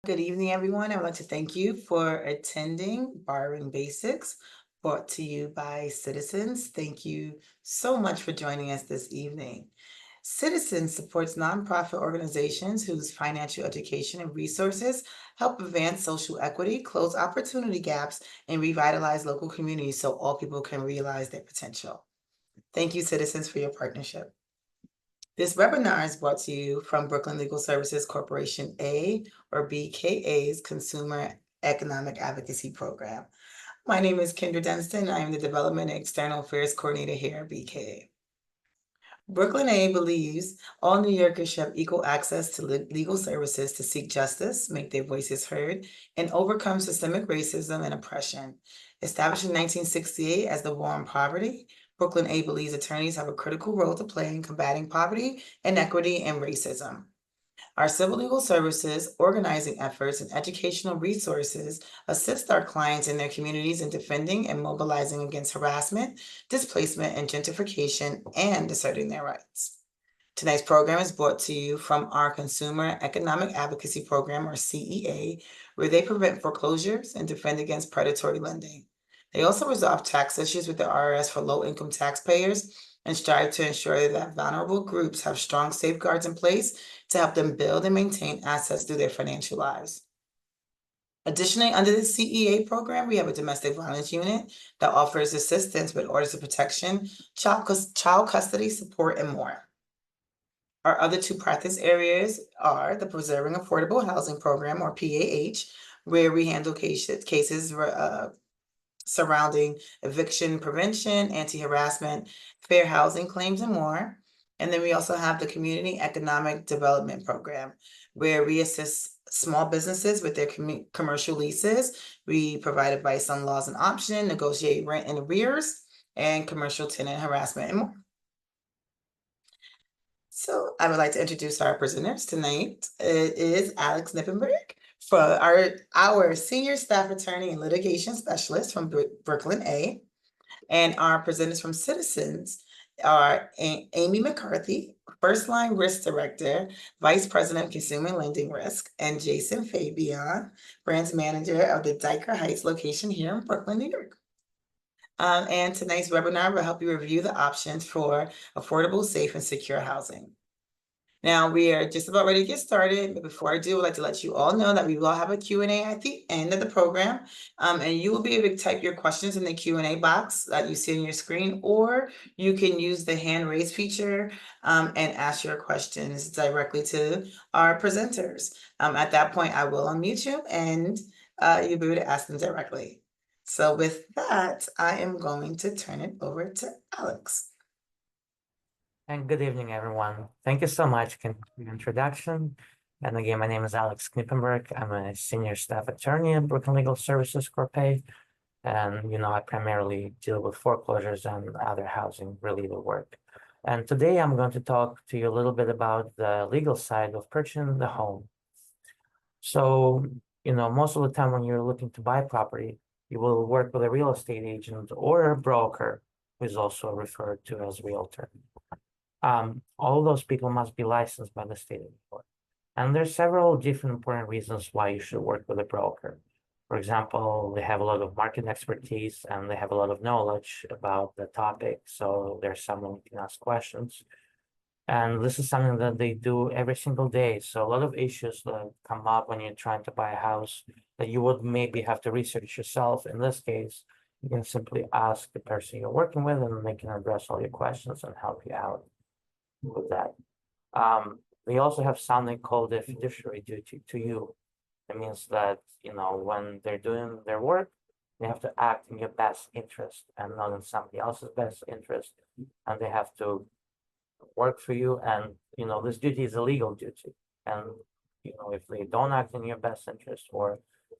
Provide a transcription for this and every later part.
Good evening, everyone. I would like to thank you for attending Borrowing Basics, brought to you by Citizens. Thank you so much for joining us this evening. Citizens supports nonprofit organizations whose financial education and resources help advance social equity, close opportunity gaps, and revitalize local communities so all people can realize their potential. Thank you, Citizens, for your partnership. This webinar is brought to you from Brooklyn Legal Services Corporation A or BKA's Consumer Economic Advocacy Program. My name is Kendra Dunstan. I am the Development and External Affairs Coordinator here at BKA. Brooklyn A believes all New Yorkers should have equal access to legal services to seek justice, make their voices heard, and overcome systemic racism and oppression. Established in 1968 as the War on Poverty, Brooklyn A believes attorneys have a critical role to play in combating poverty, inequity, and racism. Our civil legal services, organizing efforts, and educational resources assist our clients in their communities in defending and mobilizing against harassment, displacement, and gentrification, and asserting their rights. Tonight's program is brought to you from our Consumer Economic Advocacy Program, or CEA, where they prevent foreclosures and defend against predatory lending. They also resolve tax issues with the IRS for low-income taxpayers and strive to ensure that vulnerable groups have strong safeguards in place to help them build and maintain assets through their financial lives. Additionally, under the CEA program, we have a domestic violence unit that offers assistance with orders of protection, child custody support, and more. Our other two practice areas are the Preserving Affordable Housing Program, or PAH, where we handle cases surrounding eviction prevention, anti-harassment, fair housing claims, and more. And then we also have the Community Economic Development Program, where we assist small businesses with their commercial leases. We provide advice on laws and options, negotiate rent and arrears, and commercial tenant harassment, and more. So I would like to introduce our presenters tonight. It is Alex Nippenberg, for our senior staff attorney and litigation specialist from Brooklyn A. And our presenters from Citizens are Amy McCarthy, First Line Risk Director, Vice President of Consumer Lending Risk, and Jason Fabian, Branch Manager of the Dyker Heights location here in Brooklyn, New York. And tonight's webinar will help you review the options for affordable, safe, and secure housing. Now, we are just about ready to get started, but before I do, I'd like to let you all know that we will have a Q&A at the end of the program, and you will be able to type your questions in the Q&A box that you see on your screen, or you can use the hand raise feature and ask your questions directly to our presenters. At that point, I will unmute you, and you'll be able to ask them directly. So with that, I am going to turn it over to Alex. And good evening, everyone. Thank you so much for the introduction. And again, my name is Alex Knippenberg. I'm a senior staff attorney at Brooklyn Legal Services Corp. And, I primarily deal with foreclosures and other housing related work. And today I'm going to talk to you a little bit about the legal side of purchasing the home. So, most of the time when you're looking to buy property, you will work with a real estate agent or a broker, who is also referred to as realtor. All those people must be licensed by the state of New York. And there's several different important reasons why you should work with a broker. For example, they have a lot of market expertise and they have a lot of knowledge about the topic. So there's someone you can ask questions. And this is something that they do every single day. So a lot of issues that come up when you're trying to buy a house that you would maybe have to research yourself. In this case, you can simply ask the person you're working with and they can address all your questions and help you out with that. They also have something called a fiduciary duty to you. It means that, when they're doing their work, they have to act in your best interest and not in somebody else's best interest. And they have to work for you. And, this duty is a legal duty. And, if they don't act in your best interest or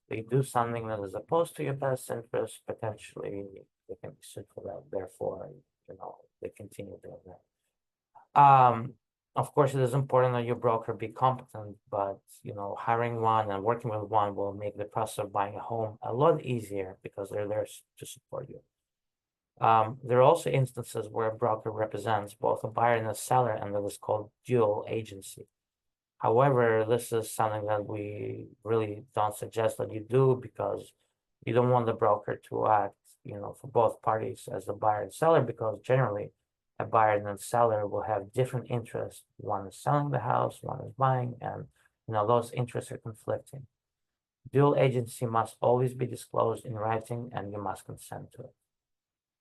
they do something that is opposed to your best interest, potentially they can be sued for that. Therefore, they continue doing that. Of course, it is important that your broker be competent, but hiring one and working with one will make the process of buying a home a lot easier because they're there to support you. There are also instances where a broker represents both a buyer and a seller, and that is called dual agency. However, this is something that we really don't suggest that you do because you don't want the broker to act, for both parties as the buyer and seller, because generally a buyer and a seller will have different interests. One is selling the house, one is buying, and those interests are conflicting. Dual agency must always be disclosed in writing and you must consent to it.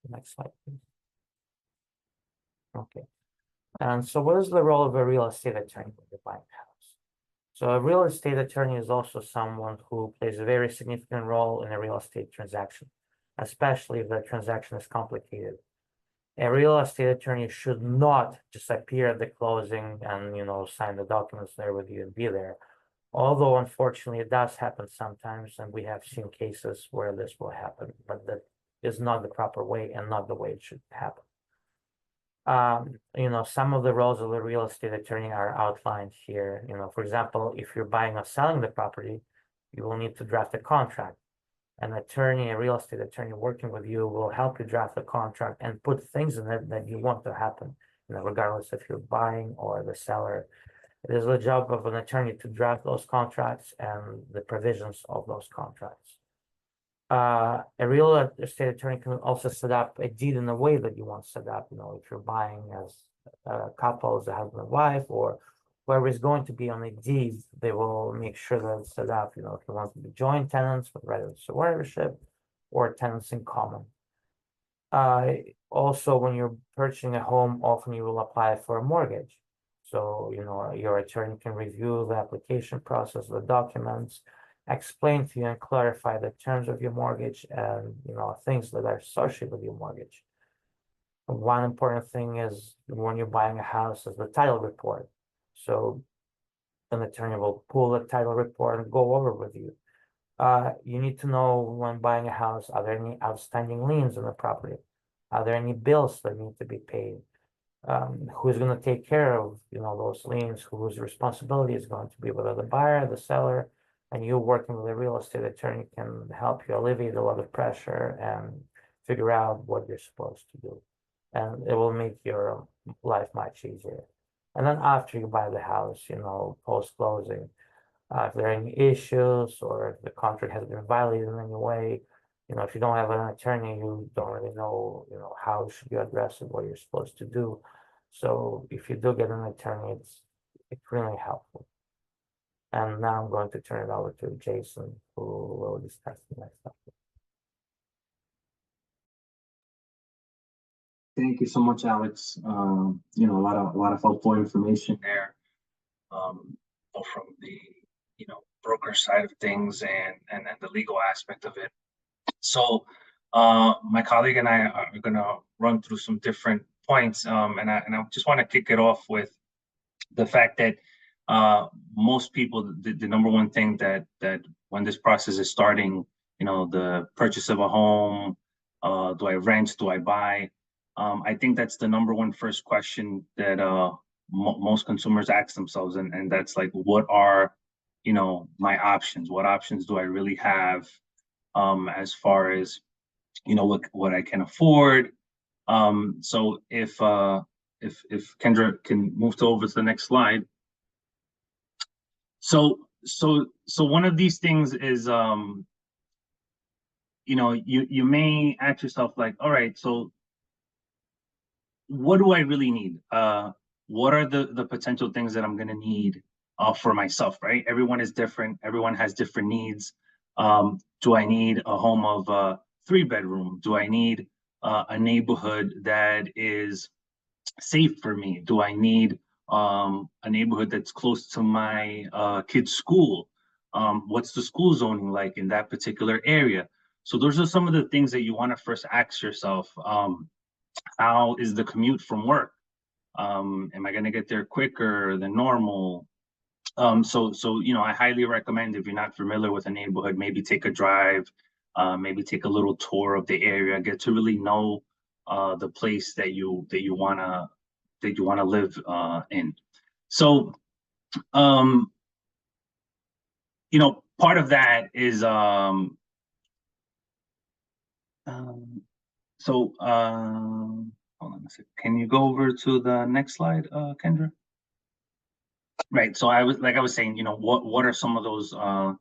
Next slide, please. Okay. And so what is the role of a real estate attorney when you're buying a house? So a real estate attorney is also someone who plays a very significant role in a real estate transaction, especially if the transaction is complicated. A real estate attorney should not just appear at the closing and, sign the documents there with you and be there. Although unfortunately it does happen sometimes, and we have seen cases where this will happen, but that is not the proper way and not the way it should happen. Some of the roles of the real estate attorney are outlined here. For example, if you're buying or selling the property, you will need to draft a contract. An attorney, a real estate attorney working with you will help you draft the contract and put things in it that you want to happen, regardless if you're buying or the seller. It is the job of an attorney to draft those contracts and the provisions of those contracts. A real estate attorney can also set up a deed in the way that you want set up. If you're buying as a couple, as a husband and wife, or whoever is going to be on a deed, they will make sure that it's set up. If you want to be joint tenants with right of survivorship or tenants in common. Also, when you're purchasing a home, often you will apply for a mortgage. So, your attorney can review the application process, the documents, explain to you and clarify the terms of your mortgage and, things that are associated with your mortgage. One important thing is when you're buying a house is the title report. So an attorney will pull the title report and go over with you. You need to know when buying a house, are there any outstanding liens on the property? Are there any bills that need to be paid? Who's going to take care of, those liens? Whose responsibility is going to be, whether the buyer, the seller, and you working with a real estate attorney can help you alleviate a lot of pressure and figure out what you're supposed to do. And it will make your life much easier. And then after you buy the house, post-closing, if there are any issues or if the contract has been violated in any way, if you don't have an attorney, you don't really know, how should you address it, what you're supposed to do. So if you do get an attorney, it's really helpful. And now I'm going to turn it over to Jason, who will discuss the next topic. Thank you so much, Alex. A lot of helpful information there, both from the broker side of things and the legal aspect of it. So, my colleague and I are going to run through some different points, and I just want to kick it off with the fact that most people, the number one thing that when this process is starting, the purchase of a home, do I rent, do I buy? I think that's the number one first question that most consumers ask themselves, and that's like, what are my options? What options do I really have as far as what I can afford? So if Kendra can move over to the next slide. So one of these things is you may ask yourself like, all right, so what do I really need? What are the potential things that I'm going to need for myself, right? Everyone is different. Everyone has different needs. Do I need a home of 3-bedroom? Do I need a neighborhood that is safe for me? Do I need a neighborhood that's close to my kid's school? What's the school zoning like in that particular area? So those are some of the things that you want to first ask yourself. How is the commute from work? Am I going to get there quicker than normal? So I highly recommend, if you're not familiar with a neighborhood, maybe take a drive, maybe take a little tour of the area, get to really know the place that you wanna live in. So part of that is hold on a second. Can you go over to the next slide, Kendra? Right. So I was saying, what are some of those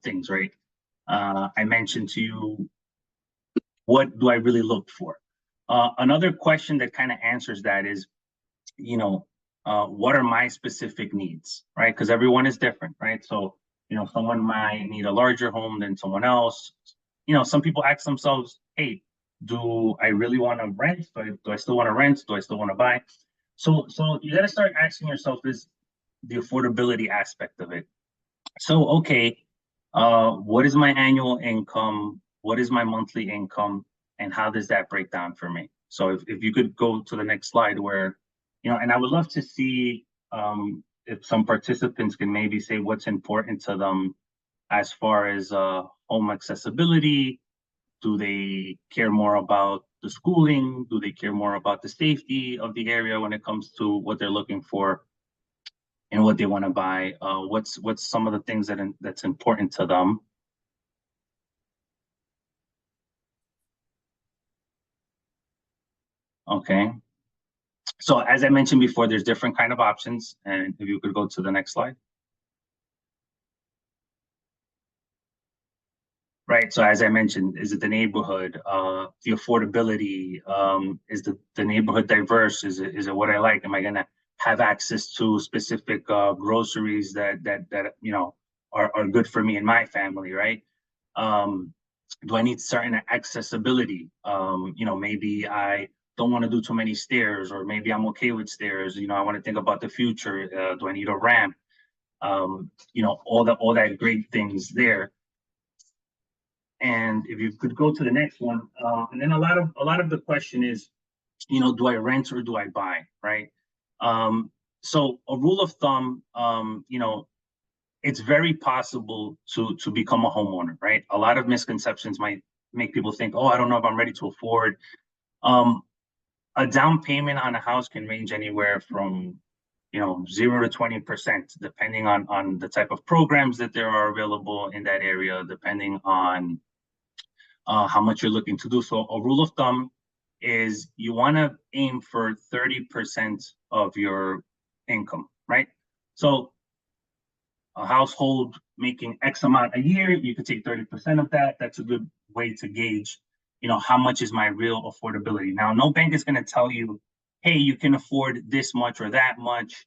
things, right? I mentioned to you, what do I really look for? Another question that kind of answers that is, you know, what are my specific needs, right? Because everyone is different, right? So, someone might need a larger home than someone else. Some people ask themselves, hey, do I really want to rent? Do I still want to rent? Do I still want to buy? So you got to start asking yourself, is the affordability aspect of it. So, okay, what is my annual income? What is my monthly income? And how does that break down for me? So if you could go to the next slide where, and I would love to see if some participants can maybe say what's important to them as far as home accessibility. Do they care more about the schooling? Do they care more about the safety of the area when it comes to what they're looking for and what they want to buy? What's some of the things that's important to them? Okay. So as I mentioned before, there's different kind of options. And if you could go to the next slide. Right. So as I mentioned, is it the neighborhood, the affordability, is the neighborhood diverse? Is it what I like? Am I gonna have access to specific groceries that are good for me and my family, right? Do I need certain accessibility? Maybe I don't want to do too many stairs, or maybe I'm okay with stairs. I want to think about the future. Do I need a ramp? All that great things there. And if you could go to the next one, and then a lot of the question is, do I rent or do I buy, right? So a rule of thumb, it's very possible to become a homeowner, right? A lot of misconceptions might make people think, oh, I don't know if I'm ready to afford. A down payment on a house can range anywhere from 0 to 20%, depending on the type of programs that there are available in that area, depending on how much you're looking to do. So a rule of thumb is you want to aim for 30% of your income, right? So a household making X amount a year, you could take 30% of that. That's a good way to gauge, how much is my real affordability. Now, no bank is going to tell you, hey, you can afford this much or that much.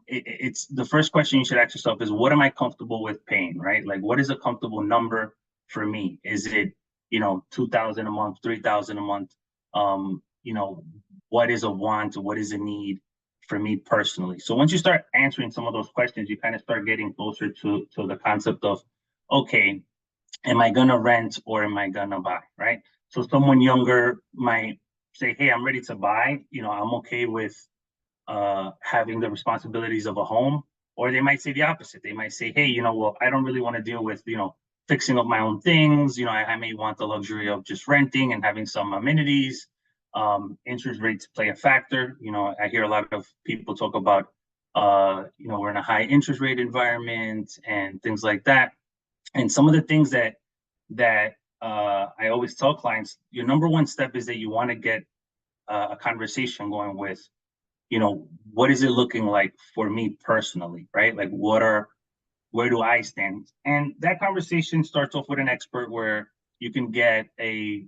It's the first question you should ask yourself is, what am I comfortable with paying, right? Like, what is a comfortable number for me? Is it, 2,000 a month, 3,000 a month? What is a want? What is a need for me personally? So once you start answering some of those questions, you kind of start getting closer to the concept of, okay, am I gonna rent or am I gonna buy, right? So someone younger might say, hey, I'm ready to buy, I'm okay with having the responsibilities of a home. Or they might say the opposite. They might say, hey, well, I don't really want to deal with, fixing up my own things. I may want the luxury of just renting and having some amenities. Interest rates play a factor. I hear a lot of people talk about, we're in a high interest rate environment and things like that. And some of the things that I always tell clients, your number one step is that you want to get a conversation going with, what is it looking like for me personally, right? Like, where do I stand? And that conversation starts off with an expert where you can get a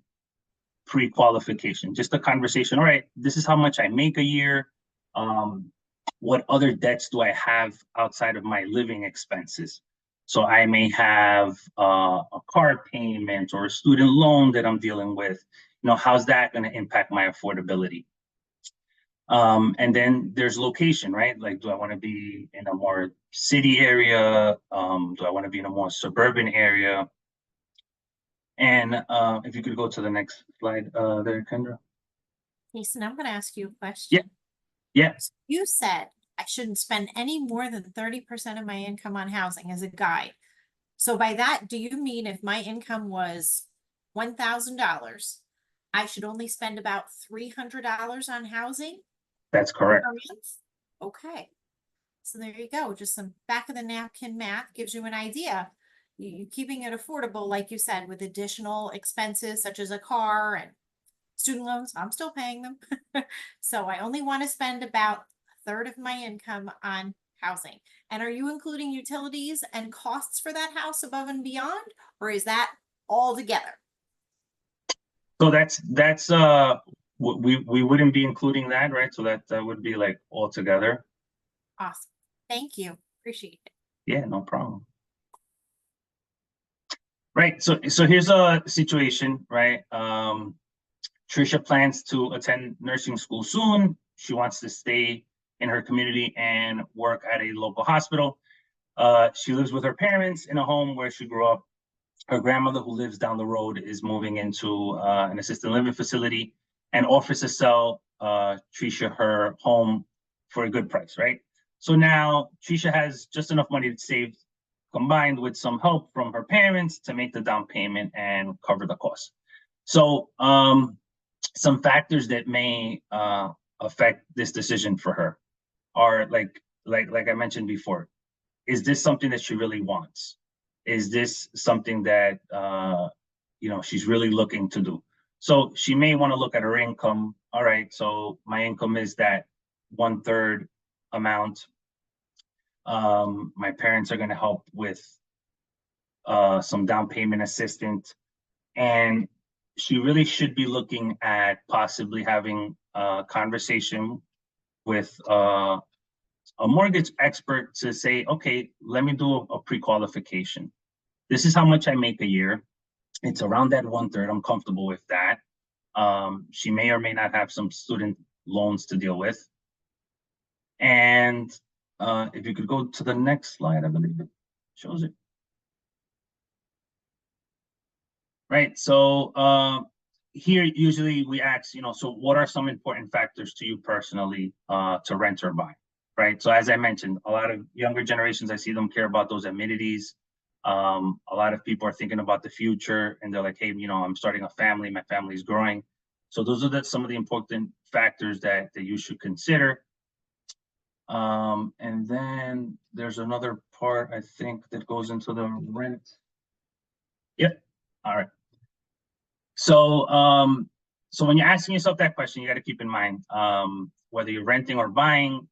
pre-qualification, just a conversation. All right, this is how much I make a year. What other debts do I have outside of my living expenses? So I may have a car payment or a student loan that I'm dealing with. How's that going to impact my affordability? And then there's location, right? Like, do I want to be in a more city area? Do I want to be in a more suburban area? And if you could go to the next slide there, Kendra. Jason, I'm going to ask you a Yeah, question. yeah, You said I shouldn't spend any more than 30% of my income on housing as a guide. So by that, do you mean if my income was $1,000, I should only spend about $300 on housing that's correct. per month? Okay. So there you go. Just some back of the napkin math gives you an idea. You keeping it affordable, like you said, with additional expenses such as a car and student loans. I'm still paying them. So I only want to spend about a third of my income on housing. And are you including utilities and costs for that house above and beyond, or is that all together? So that's we wouldn't be including that, right? So that would be like all together. Awesome. Thank you. Appreciate it. Yeah, no problem. Right. So here's a situation, right? Trisha plans to attend nursing school soon. She wants to stay in her community and work at a local hospital. She lives with her parents in a home where she grew up. Her grandmother, who lives down the road, is moving into an assisted living facility and offers to sell Trisha her home for a good price, right? So now Trisha has just enough money to save, combined with some help from her parents, to make the down payment and cover the cost. So some factors that may affect this decision for her are like I mentioned before. Is this something that she really wants? Is this something that she's really looking to do? So she may want to look at her income. All right, so my income is that 1/3 amount. My parents are going to help with some down payment assistance, and she really should be looking at possibly having a conversation with a mortgage expert to say, okay, let me do a pre-qualification. This is how much I make a year. It's around that 1/3. I'm comfortable with that. She may or may not have some student loans to deal with. And if you could go to the next slide, I believe it shows it. Right. So here, usually we ask, so what are some important factors to you personally to rent or buy? Right. So as I mentioned, a lot of younger generations, I see them care about those amenities. A lot of people are thinking about the future and they're like, hey, I'm starting a family, my family's growing. So those are some of the important factors that you should consider. And then there's another part, I think, that goes into the rent. Yep. All right. So, so when you're asking yourself that question, you got to keep in mind, whether you're renting or buying,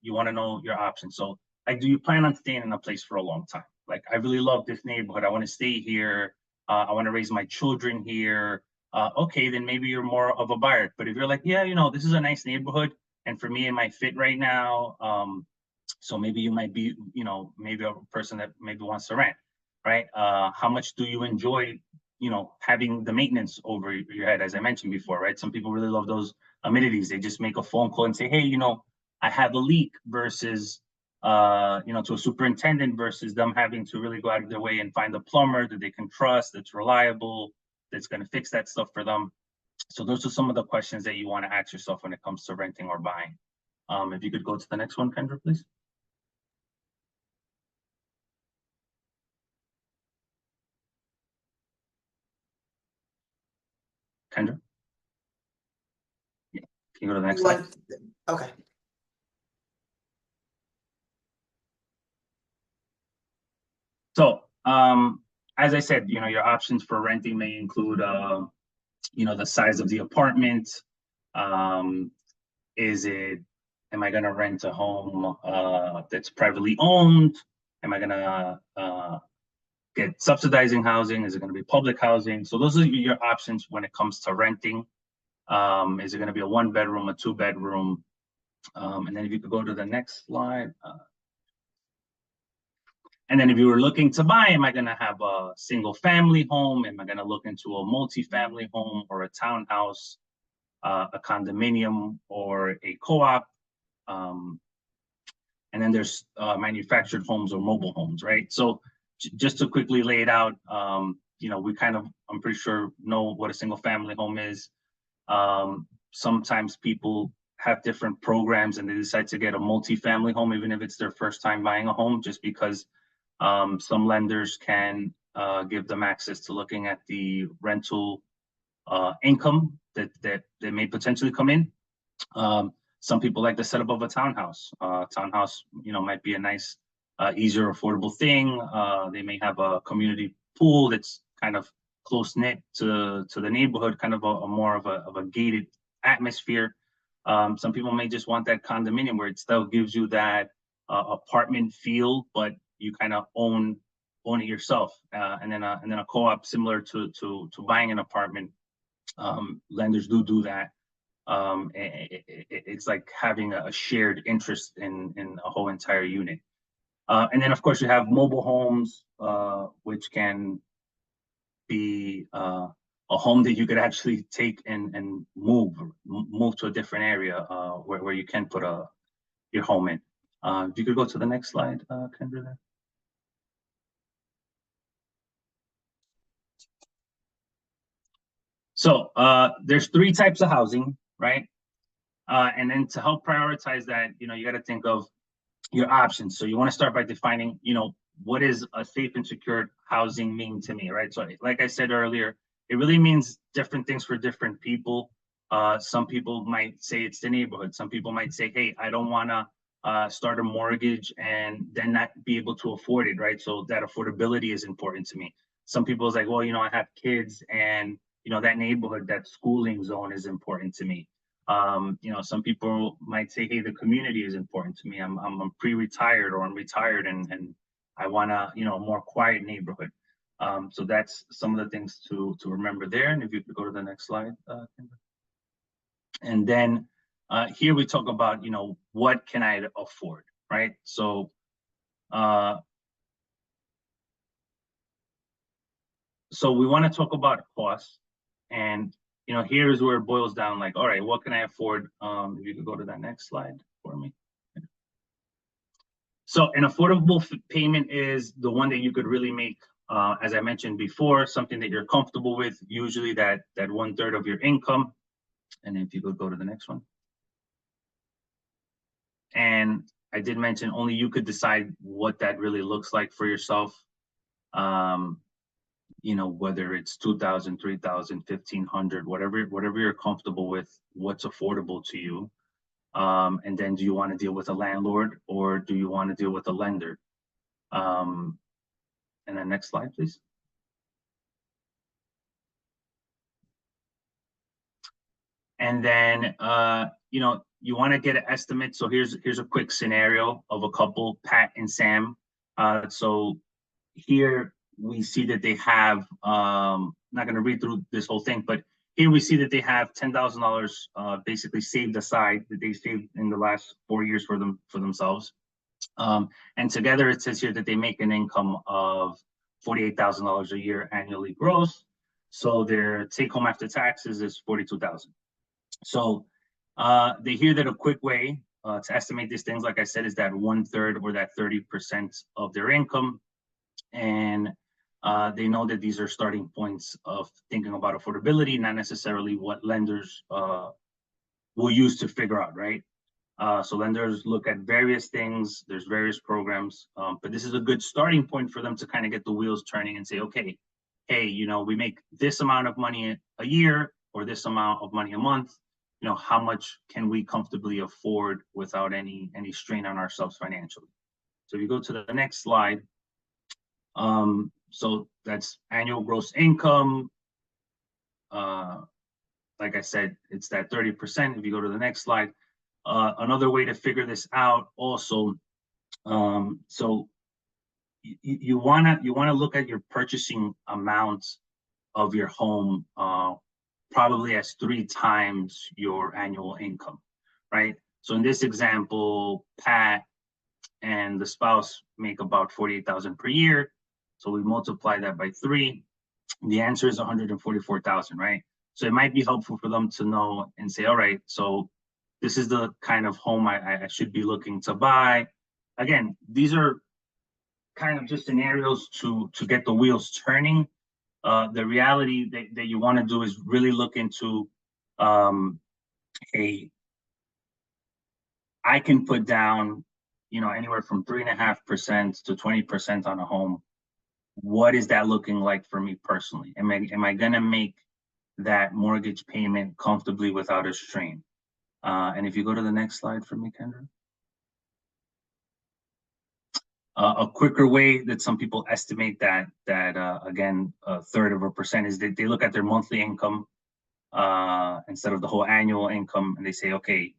you want to know your options. So, like, do you plan on staying in a place for a long time? Like, I really love this neighborhood. I want to stay here. I want to raise my children here. Okay, then maybe you're more of a buyer. But if you're like, yeah, this is a nice neighborhood, and for me, it might fit right now. So maybe you might be, maybe a person that maybe wants to rent, right? How much do you enjoy having the maintenance over your head, as I mentioned before, right? Some people really love those amenities. They just make a phone call and say, hey, I have a leak, versus, to a superintendent, versus them having to really go out of their way and find a plumber that they can trust, that's reliable, that's going to fix that stuff for them. So those are some of the questions that you want to ask yourself when it comes to renting or buying. If you could go to the next one, Kendra, please. Kendra? Yeah. Can you go to the next slide? Okay. So, as I said, your options for renting may include, the size of the apartment. Am I going to rent a home that's privately owned? Am I going to get subsidizing housing? Is it going to be public housing? So those are your options when it comes to renting. Is it going to be a 1-bedroom, a 2-bedroom? And then if you could go to the next slide. And then if you were looking to buy, am I going to have a single family home? Am I going to look into a multi-family home or a townhouse, a condominium, or a co-op? And then there's manufactured homes or mobile homes, right? So just to quickly lay it out, we kind of, I'm pretty sure, know what a single family home is. Sometimes people have different programs and they decide to get a multi-family home, even if it's their first time buying a home, just because some lenders can give them access to looking at the rental income that may potentially come in. Some people like the setup of a townhouse. Townhouse, might be a nice, easier, affordable thing. They may have a community pool that's kind of close knit to the neighborhood, kind of a more of a gated atmosphere. Some people may just want that condominium where it still gives you that apartment feel, but you kind of own it yourself. And then a co-op similar to buying an apartment. Lenders do that. It's like having a shared interest in a whole entire unit. And then of course you have mobile homes, which can be a home that you could actually take and move to a different area where you can put your home in. If you could go to the next slide, Kendra, there. So there's 3 types of housing, right? And then to help prioritize that, you got to think of your options. So you want to start by defining, what is a safe and secured housing mean to me, right? So like I said earlier, it really means different things for different people. Some people might say it's the neighborhood. Some people might say, hey, I don't want to start a mortgage and then not be able to afford it, right? So that affordability is important to me. Some people is like, well, I have kids and, that neighborhood, that schooling zone is important to me. Some people might say, hey, the community is important to me. I'm pre-retired or I'm retired and I want a, more quiet neighborhood. So that's some of the things to remember there. And if you could go to the next slide, and then here we talk about, what can I afford, right? So we want to talk about costs, and here is where it boils down. Like, all right, what can I afford? If you could go to that next slide for me. So an affordable payment is the one that you could really make, as I mentioned before, something that you're comfortable with, usually that 1/3 of your income. And if you could go to the next one. And I did mention only you could decide what that really looks like for yourself. Whether it's 2,000, 3,000, 1,500, whatever you're comfortable with, what's affordable to you. And then do you want to deal with a landlord or do you want to deal with a lender? And then next slide, please. And then, you want to get an estimate. So here's a quick scenario of a couple, Pat and Sam. So here we see that they have, not going to read through this whole thing, but here we see that they have $10,000 basically saved aside that they saved in the last 4 years for themselves. And together it says here that they make an income of $48,000 a year annually gross. So their take home after taxes is $42,000. So they hear that a quick way to estimate these things, like I said, is that 1/3 or that 30% of their income. And they know that these are starting points of thinking about affordability, not necessarily what lenders will use to figure out, right? So lenders look at various things, there's various programs, but this is a good starting point for them to kind of get the wheels turning and say, okay, hey, we make this amount of money a year or this amount of money a month. How much can we comfortably afford without any strain on ourselves financially? So if you go to the next slide, so that's annual gross income. Like I said, it's that 30%. If you go to the next slide, another way to figure this out also, so you wanna look at your purchasing amount of your home probably as 3 times your annual income, right? So in this example, Pat and the spouse make about $48,000 per year. So we multiply that by 3. The answer is $144,000, right? So it might be helpful for them to know and say, all right, so this is the kind of home I should be looking to buy. Again, these are kind of just scenarios to get the wheels turning. The reality that you want to do is really look into, I can put down, anywhere from 3.5% to 20% on a home. What is that looking like for me personally? Am I gonna make that mortgage payment comfortably without a strain? And if you go to the next slide for me, Kendra. A quicker way that some people estimate that again, 1/3% is that they look at their monthly income instead of the whole annual income, and they say, okay,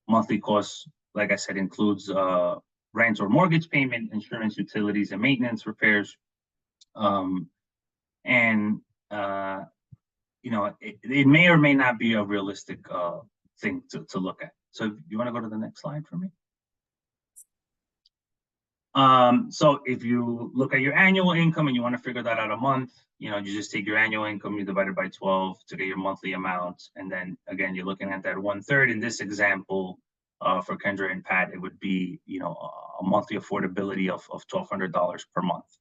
monthly costs, like I said, includes rent or mortgage payment, insurance, utilities, and maintenance, repairs. And it may or may not be a realistic thing to look at. So you want to go to the next slide for me? So if you look at your annual income and you want to figure that out a month, you just take your annual income, you divide it by 12 to get your monthly amount. And then again, you're looking at that 1/3. In this example, for Kendra and Pat, it would be, a monthly affordability of $1,200 per month.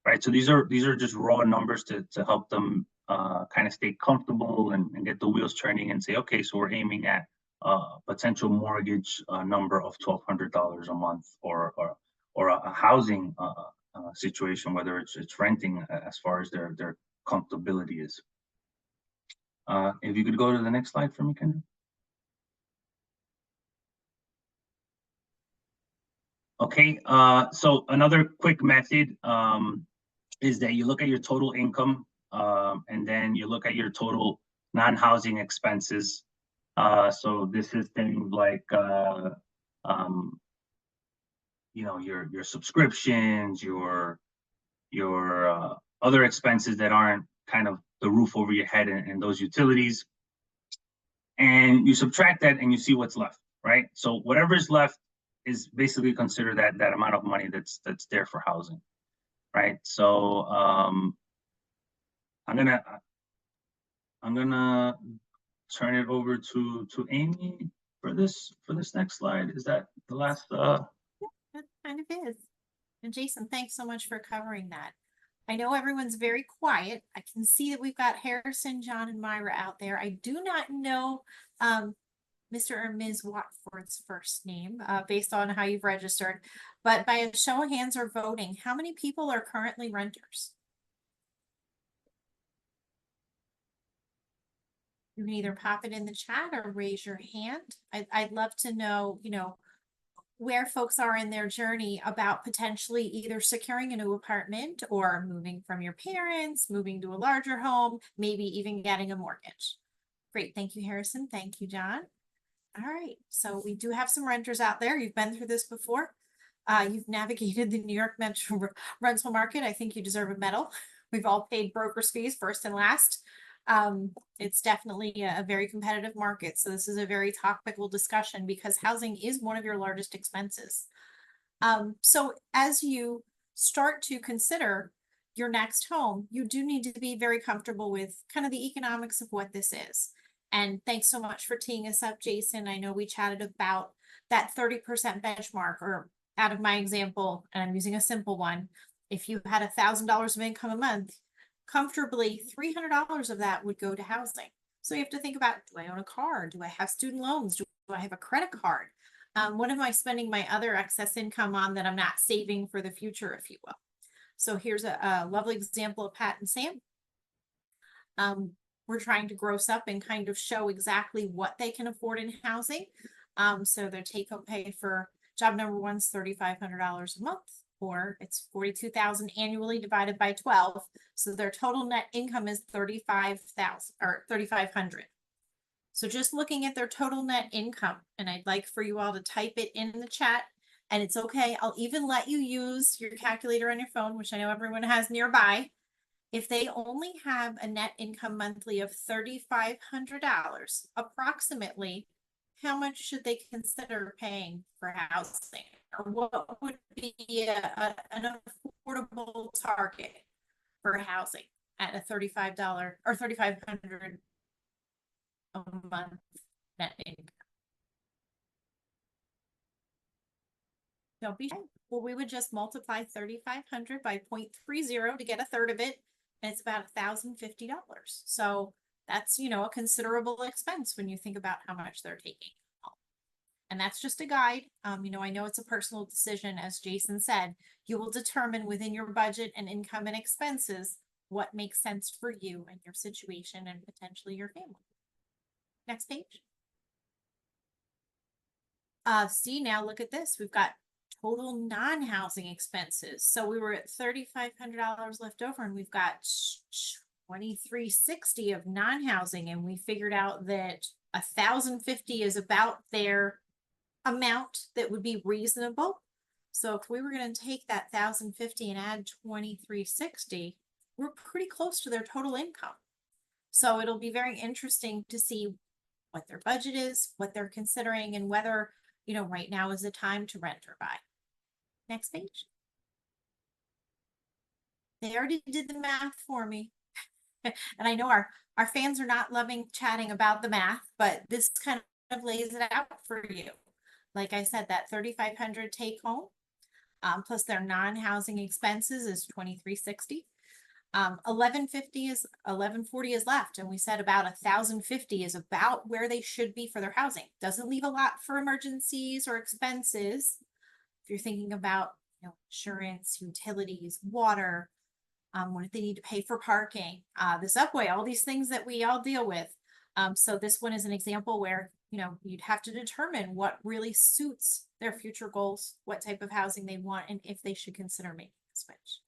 Right. So these are just raw numbers to help them kind of stay comfortable and get the wheels turning and say, okay, so we're aiming at a potential mortgage number of $1,200 a month, or a housing situation, whether it's renting, as far as their comfortability is. If you could go to the next slide for me, Kendra. Okay, so another quick method is that you look at your total income, and then you look at your total non-housing expenses. So this is things like your subscriptions, your other expenses that aren't kind of the roof over your head, and those utilities. And you subtract that and you see what's left, right? So whatever is left is basically considered that amount of money that's there for housing, right? So I'm gonna turn it over to Amy for this next slide. Is that the last? That kind of is. And Jason, thanks so much for covering that. I know everyone's very quiet. I can see that we've got Harrison, John, and Myra out there. I do not know Mr. or Ms. Watford's first name based on how you've registered, but by a show of hands or voting, how many people are currently renters? You can either pop it in the chat or raise your hand. I'd love to know, where folks are in their journey about potentially either securing a new apartment or moving from your parents, moving to a larger home, maybe even getting a mortgage. Great. Thank you, Harrison. Thank you, John. All right. So we do have some renters out there. You've been through this before. You've navigated the New York metro rental market. I think you deserve a medal. We've all paid broker's fees first and last. It's definitely a very competitive market. So this is a very topical discussion because housing is one of your largest expenses. So as you start to consider your next home, you do need to be very comfortable with kind of the economics of what this is. And thanks so much for teeing us up, Jason. I know we chatted about that 30% benchmark, or out of my example, and I'm using a simple one. If you had $1,000 of income a month, comfortably $300 of that would go to housing. So you have to think about, do I own a car? Do I have student loans? Do I have a credit card? What am I spending my other excess income on that I'm not saving for the future, if you will? So here's a lovely example of Pat and Sam. We're trying to gross up and kind of show exactly what they can afford in housing. So their take-home pay for job number one is $3,500 a month, or it's $42,000 annually divided by 12. So their total net income is $35,000 or $3,500. So just looking at their total net income, and I'd like for you all to type it in the chat, and it's okay. I'll even let you use your calculator on your phone, which I know everyone has nearby. If they only have a net income monthly of $3,500, approximately, how much should they consider paying for housing? Or what would be an affordable target for housing at a $35 or $3,500 a month net income? Don't be shy. Well, we would just multiply 3,500 by 0.30 to get a third of it, and it's about $1,050. So that's, a considerable expense when you think about how much they're taking. And that's just a guide. I know it's a personal decision. As Jason said, you will determine within your budget and income and expenses what makes sense for you and your situation and potentially your family. Next page. See, now look at this. We've got total non-housing expenses. So we were at $3,500 left over, and we've got $2,360 of non-housing, and we figured out that $1,050 is about their amount that would be reasonable So if we were gonna take that 1,050 and add 2,360, we're pretty close to their total income. So it'll be very interesting to see what their budget is, what they're considering, and whether, right now is the time to rent or buy. Next page. They already did the math for me. And I know our fans are not loving chatting about the math, but this kind of lays it out for you. Like I said, that 3,500 take home, plus their non-housing expenses is 2,360. 1140 is left, and we said about 1,050 is about where they should be for their housing. Doesn't leave a lot for emergencies or expenses. If you're thinking about, insurance, utilities, water, what if they need to pay for parking, the subway, all these things that we all deal with. So this one is an example where, you'd have to determine what really suits their future goals, what type of housing they want, and if they should consider making a switch.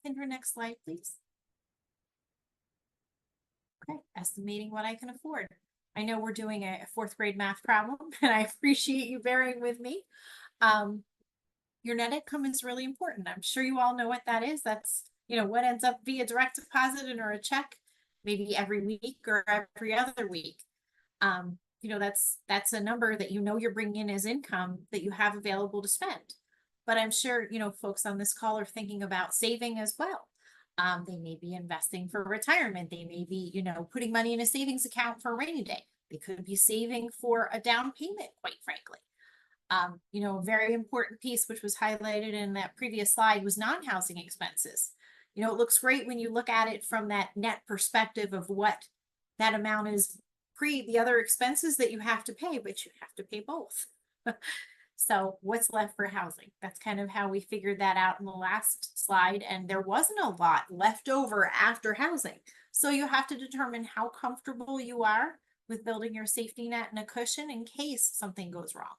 Kendra, next slide, please. Okay, estimating what I can afford. I know we're doing a fourth grade math problem, and I appreciate you bearing with me. Your net income is really important. I'm sure you all know what that is. That's, what ends up via direct deposit or a check, maybe every week or every other week. That's a number that you're bringing in as income that you have available to spend. But I'm sure, folks on this call are thinking about saving as well. They may be investing for retirement. They may be, putting money in a savings account for a rainy day. They could be saving for a down payment, quite frankly. A very important piece, which was highlighted in that previous slide, was non-housing expenses. It looks great when you look at it from that net perspective of what that amount is pre the other expenses that you have to pay, but you have to pay both. So what's left for housing? That's kind of how we figured that out in the last slide. And there wasn't a lot left over after housing. So you have to determine how comfortable you are with building your safety net and a cushion in case something goes wrong.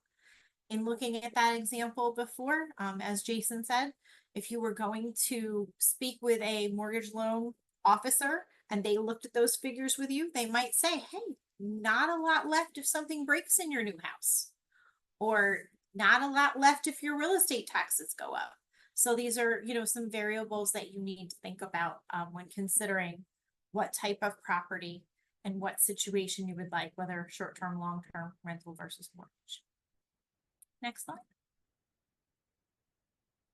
In looking at that example before, as Jason said, if you were going to speak with a mortgage loan officer and they looked at those figures with you, they might say, hey, not a lot left if something breaks in your new house, or not a lot left if your real estate taxes go up. So these are, some variables that you need to think about when considering what type of property and what situation you would like, whether short-term, long-term, rental versus mortgage. Next slide.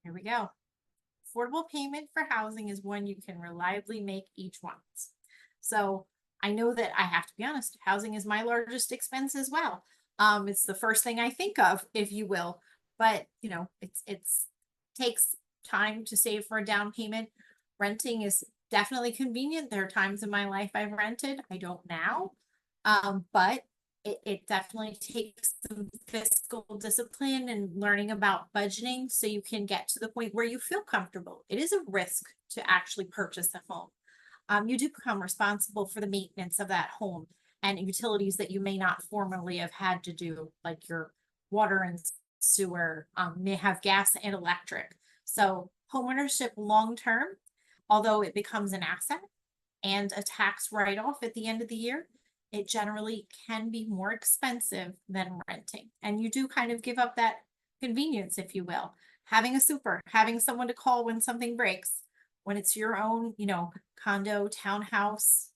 Here we go. Affordable payment for housing is one you can reliably make each month. So I know that I have to be honest, housing is my largest expense as well. It's the first thing I think of, if you will, but it's takes time to save for a down payment. Renting is definitely convenient. There are times in my life I've rented. I don't now, but it definitely takes some fiscal discipline and learning about budgeting so you can get to the point where you feel comfortable. It is a risk to actually purchase a home. You do become responsible for the maintenance of that home and utilities that you may not formerly have had to do, like your water and sewer, may have gas and electric. So homeownership long-term, although it becomes an asset and a tax write-off at the end of the year, it generally can be more expensive than renting. And you do kind of give up that convenience, if you will. Having a super, having someone to call when something breaks, when it's your own, condo, townhouse,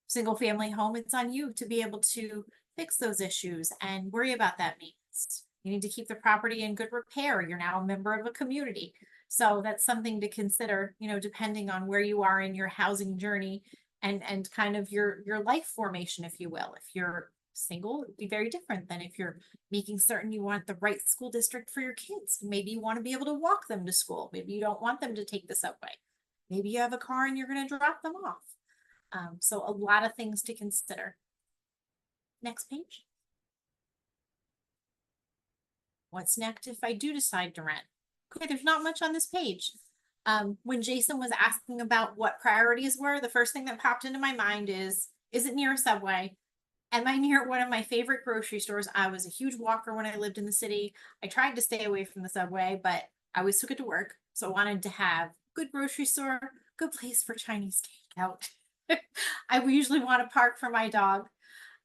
single family home, it's on you to be able to fix those issues and worry about that maintenance. You need to keep the property in good repair. You're now a member of a community. So that's something to consider, depending on where you are in your housing journey and kind of your life formation, if you will. If you're single, it'd be very different than if you're making certain you want the right school district for your kids. Maybe you want to be able to walk them to school. Maybe you don't want them to take the subway. Maybe you have a car and you're going to drop them off. So a lot of things to consider. Next page. What's next if I do decide to rent? Okay, there's not much on this page. When Jason was asking about what priorities were, the first thing that popped into my mind is it near a subway? Am I near one of my favorite grocery stores? I was a huge walker when I lived in the city. I tried to stay away from the subway, but I always took it to work. So I wanted to have good grocery store, good place for Chinese takeout. I would usually want to park for my dog.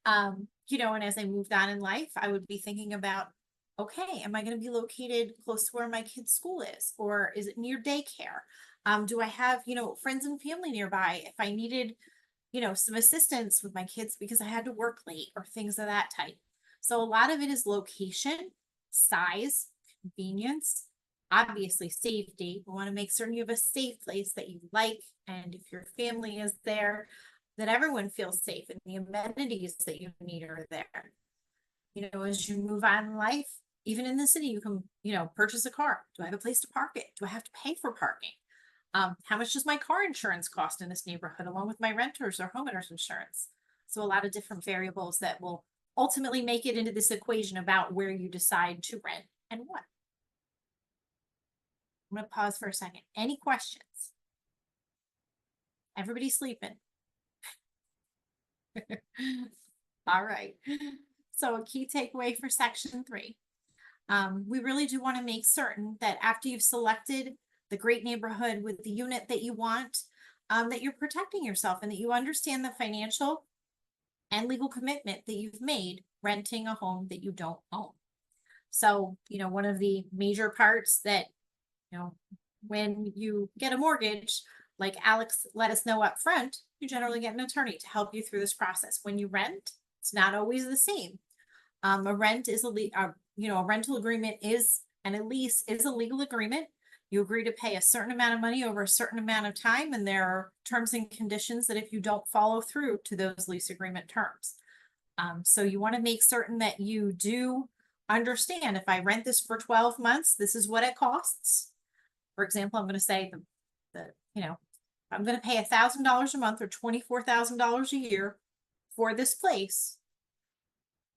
And as I moved on in life, I would be thinking about Okay, am I going to be located close to where my kid's school is, or is it near daycare? Do I have, friends and family nearby if I needed, some assistance with my kids because I had to work late or things of that type? So a lot of it is location, size, convenience, obviously safety. We want to make certain you have a safe place that you like, and if your family is there, that everyone feels safe and the amenities that you need are there. As you move on in life, even in the city, you can, purchase a car. Do I have a place to park it? Do I have to pay for parking? How much does my car insurance cost in this neighborhood, along with my renters or homeowners insurance? So a lot of different variables that will ultimately make it into this equation about where you decide to rent and what. I'm going to pause for a second. Any questions? Everybody sleeping? All right. So a key takeaway for section 3. We really do want to make certain that after you've selected the great neighborhood with the unit that you want, that you're protecting yourself and that you understand the financial and legal commitment that you've made renting a home that you don't own. So, one of the major parts that, when you get a mortgage, like Alex let us know up front, you generally get an attorney to help you through this process. When you rent, it's not always the same. A rent is a rental agreement is, and a lease is a legal agreement. You agree to pay a certain amount of money over a certain amount of time, and there are terms and conditions that if you don't follow through to those lease agreement terms. So you want to make certain that you do understand, if I rent this for 12 months, this is what it costs. For example, I'm going to say I'm going to pay $1,000 a month or $24,000 a year for this place.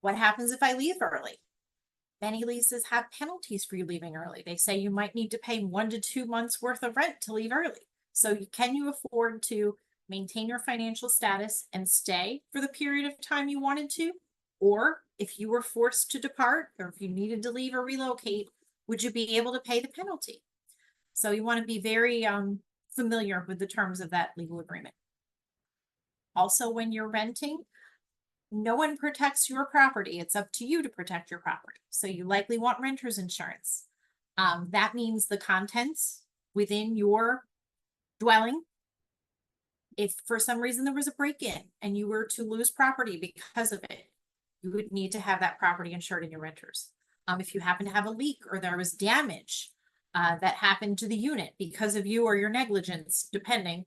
What happens if I leave early? Many leases have penalties for you leaving early. They say you might need to pay 1 to 2 months worth of rent to leave early. So can you afford to maintain your financial status and stay for the period of time you wanted to? Or if you were forced to depart, or if you needed to leave or relocate, would you be able to pay the penalty? So you want to be very familiar with the terms of that legal agreement. Also, when you're renting, no one protects your property. It's up to you to protect your property. So you likely want renter's insurance. That means the contents within your dwelling. If for some reason there was a break-in and you were to lose property because of it, you would need to have that property insured in your renters. If you happen to have a leak or there was damage that happened to the unit because of you or your negligence, depending,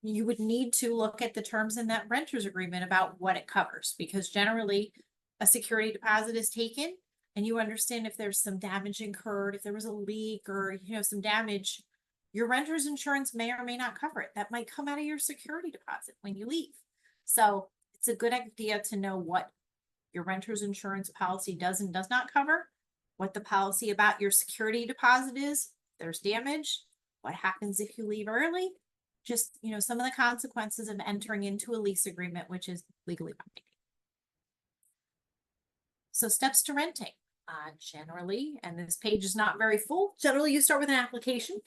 you would need to look at the terms in that renter's agreement about what it covers, because generally a security deposit is taken and you understand if there's some damage incurred, if there was a leak or, some damage, your renter's insurance may or may not cover it. That might come out of your security deposit when you leave. So it's a good idea to know what your renter's insurance policy does and does not cover, what the policy about your security deposit is, if there's damage, what happens if you leave early, just, some of the consequences of entering into a lease agreement, which is legally binding. So steps to renting. Generally, and this page is not very full, generally you start with an application.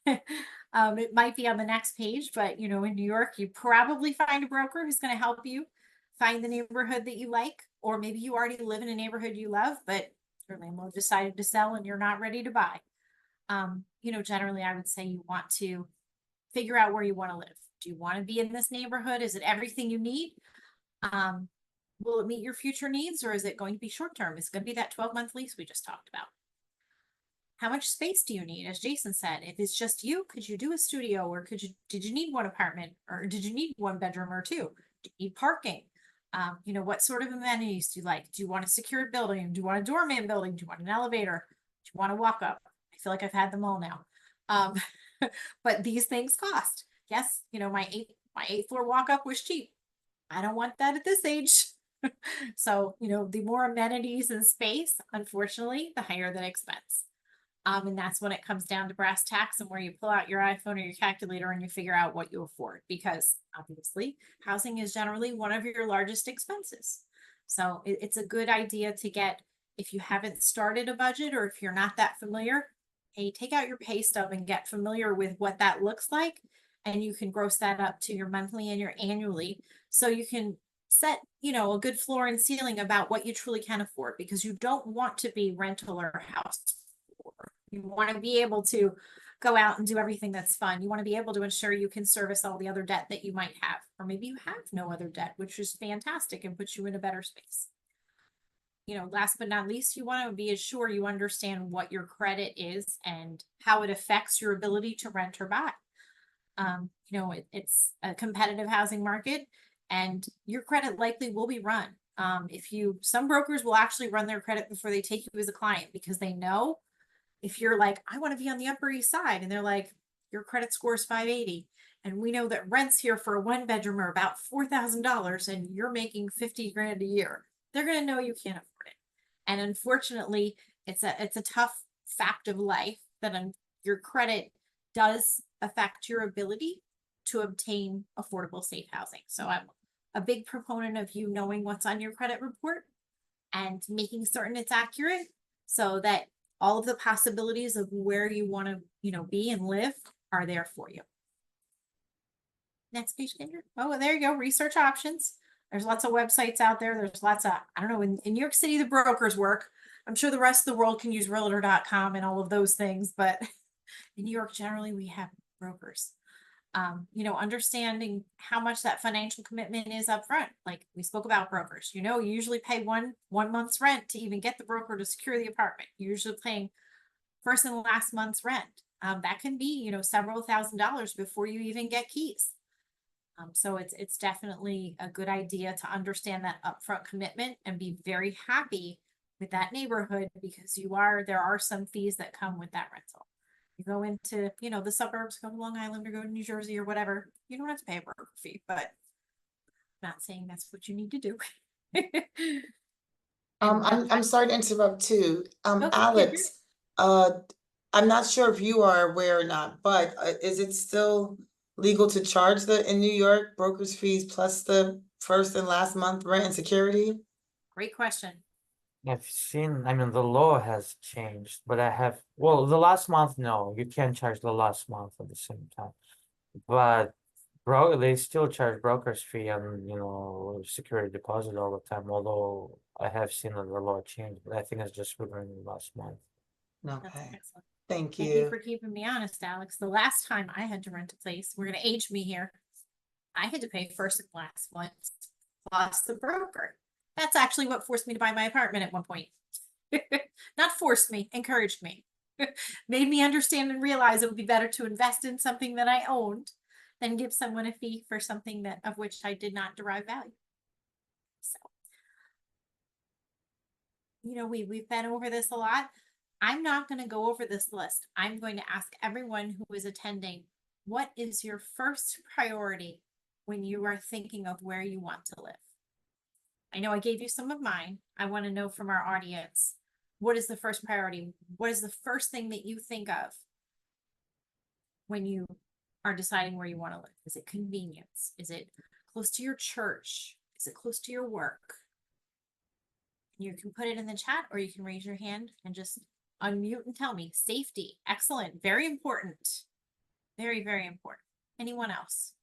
It might be on the next page, but in New York, you probably find a broker who's going to help you find the neighborhood that you like, or maybe you already live in a neighborhood you love, but your landlord decided to sell and you're not ready to buy. Generally I would say you want to figure out where you want to live. Do you want to be in this neighborhood? Is it everything you need? Will it meet your future needs, or is it going to be short-term? It's going to be that 12-month lease we just talked about. How much space do you need? As Jason said, if it's just you, could you do a studio, or did you need one apartment, or did you need 1 bedroom or 2? Do you need parking? What sort of amenities do you like? Do you want a secured building? Do you want a doorman building? Do you want an elevator? Do you want to walk up? I feel like I've had them all now. But these things cost. Yes, my 8th floor walk up was cheap. I don't want that at this age. So, the more amenities and space, unfortunately, the higher the expense. And that's when it comes down to brass tacks and where you pull out your iPhone or your calculator and you figure out what you afford, because obviously housing is generally one of your largest expenses. So it's a good idea to get, if you haven't started a budget or if you're not that familiar, hey, take out your pay stub and get familiar with what that looks like. And you can gross that up to your monthly and your annually. So you can set, a good floor and ceiling about what you truly can afford, because you don't want to be rental or house poor. You want to be able to go out and do everything that's fun. You want to be able to ensure you can service all the other debt that you might have, or maybe you have no other debt, which is fantastic and puts you in a better space. Last but not least, you want to be assured you understand what your credit is and how it affects your ability to rent or buy. It's a competitive housing market, and your credit likely will be run. Some brokers will actually run their credit before they take you as a client, because they know if you're like, I want to be on the Upper East Side, and they're like, your credit score is 580. And we know that rents here for a 1-bedroom are about $4,000, and you're making 50 grand a year. They're going to know you can't afford it. And unfortunately, it's a tough fact of life that your credit does affect your ability to obtain affordable, safe housing. So I'm a big proponent of you knowing what's on your credit report and making certain it's accurate, so that all of the possibilities of where you want to, be and live are there for you. Next page, Kendra. Oh, there you go. Research options. There's lots of websites out there. There's lots of, I don't know, in New York City, the brokers work. I'm sure the rest of the world can use realtor.com and all of those things, but in New York, generally, we have brokers. Understanding how much that financial commitment is up front. Like we spoke about brokers, you usually pay one month's rent to even get the broker to secure the apartment. You're usually paying first and last month's rent. That can be, several $1,000s before you even get keys. So it's definitely a good idea to understand that upfront commitment and be very happy with that neighborhood, because there are some fees that come with that rental. You go into, the suburbs, go to Long Island or go to New Jersey or whatever, you don't have to pay a broker fee, but I'm not saying that's what you need to do. I'm sorry to interrupt too. Okay, Alex, I'm not sure if you are aware or not, but is it still legal to charge in New York, broker's fees plus the first and last month rent and security? Great question. I've seen, the law has changed, but the last month, no, you can't charge the last month at the same time. But they still charge broker's fee and, security deposit all the time, although I have seen that the law changed, but I think it's just within the last month. That's Okay, excellent. thank Thank you you. for keeping me honest, Alex. The last time I had to rent a place, we're going to age me here, I had to pay first and last month plus the broker. That's actually what forced me to buy my apartment at one point. Not forced me, encouraged me. Made me understand and realize it would be better to invest in something that I owned than give someone a fee for something of which I did not derive value. So, we've been over this a lot. I'm not going to go over this list. I'm going to ask everyone who is attending, what is your first priority when you are thinking of where you want to live? I know I gave you some of mine. I want to know from our audience, what is the first priority? What is the first thing that you think of when you are deciding where you want to live? Is it convenience? Is it close to your church? Is it close to your work? You can put it in the chat, or you can raise your hand and just unmute and tell me. Safety, excellent, very important. Very, very important. Anyone else?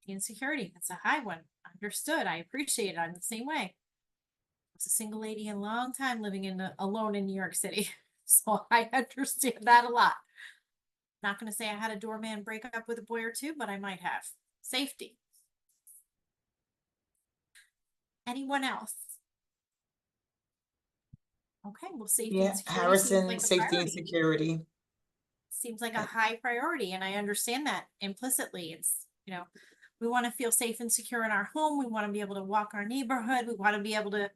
Insecurity, that's a high one. Understood. I appreciate it. I'm the same way. I was a single lady a long time living alone in New York City. So I understand that a lot. Not going to say I had a doorman break up with a boy or two, but I might have. Safety. Anyone else? Okay, well, safety and security seems Harrison, like a safety and priority. security. Seems like a high priority, and I understand that implicitly. It's, we want to feel safe and secure in our home. We want to be able to walk our neighborhood. We want to be able to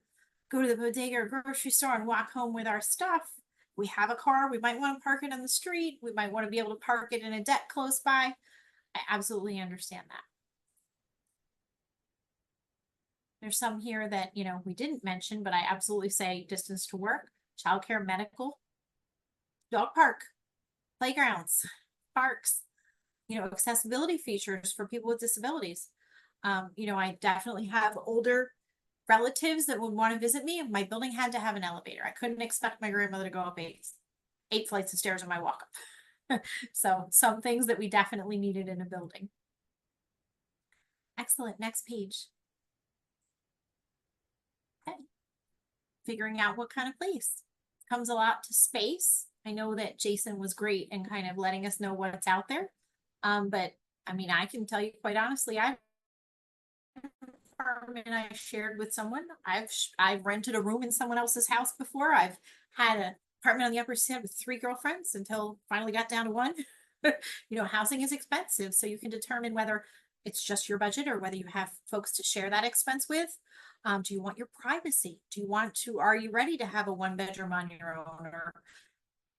go to the bodega or grocery store and walk home with our stuff. We have a car. We might want to park it on the street. We might want to be able to park it in a deck close by. I absolutely understand that. There's some here that, we didn't mention, but I absolutely say distance to work, childcare, medical, dog park, playgrounds, parks, accessibility features for people with disabilities. I definitely have older relatives that would want to visit me. My building had to have an elevator. I couldn't expect my grandmother to go up eight flights of stairs on my walk up. So some things that we definitely needed in a building. Excellent. Next page. Okay. Figuring out what kind of place. Comes a lot to space. I know that Jason was great in kind of letting us know what's out there. But I mean, I can tell you quite honestly, apartment I shared with someone. I've rented a room in someone else's house before. I've had an apartment on the Upper East Side with 3 girlfriends until finally got down to 1. Housing is expensive, so you can determine whether it's just your budget or whether you have folks to share that expense with. Do you want your privacy? Are you ready to have a 1-bedroom on your own? Or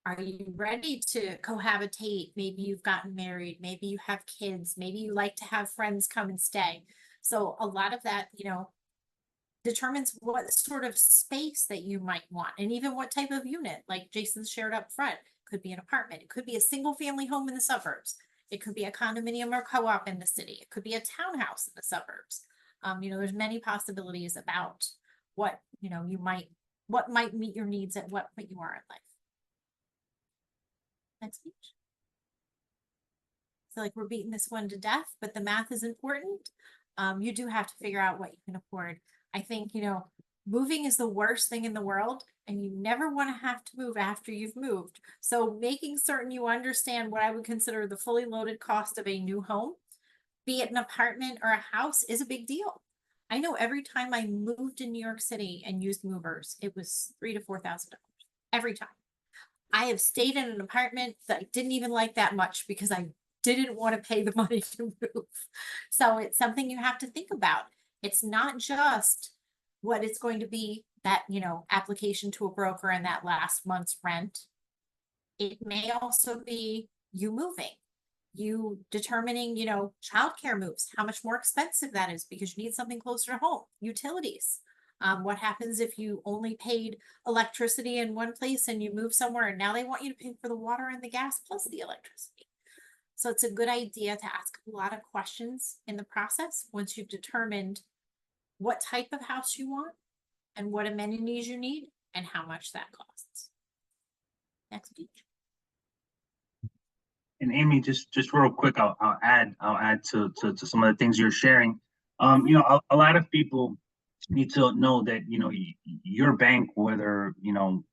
are you ready to cohabitate? Maybe you've gotten married, maybe you have kids, maybe you like to have friends come and stay. So a lot of that, determines what sort of space that you might want, and even what type of unit, like Jason shared up front. Could be an apartment, it could be a single family home in the suburbs, it could be a condominium or co-op in the city, it could be a townhouse in the suburbs. There's many possibilities about what might meet your needs at what point you are in life. Next page. I feel like we're beating this one to death, but the math is important. You do have to figure out what you can afford. I think, moving is the worst thing in the world, and you never want to have to move after you've moved. So making certain you understand what I would consider the fully loaded cost of a new home, be it an apartment or a house, is a big deal. I know every time I moved in New York City and used movers, it was $3,000 to $4,000 every time. I have stayed in an apartment that I didn't even like that much because I didn't want to pay the money to move. So it's something you have to think about. It's not just what it's going to be, that, application to a broker and that last month's rent. It may also be you moving, you determining, childcare moves, how much more expensive that is because you need something closer to home, utilities. What happens if you only paid electricity in one place and you move somewhere and now they want you to pay for the water and the gas plus the electricity? So it's a good idea to ask a lot of questions in the process once you've determined what type of house you want and what amenities you need and how much that costs. Next page. And Amy, just real quick, I'll add to some of the things you're sharing. A lot of people need to know that your bank, whether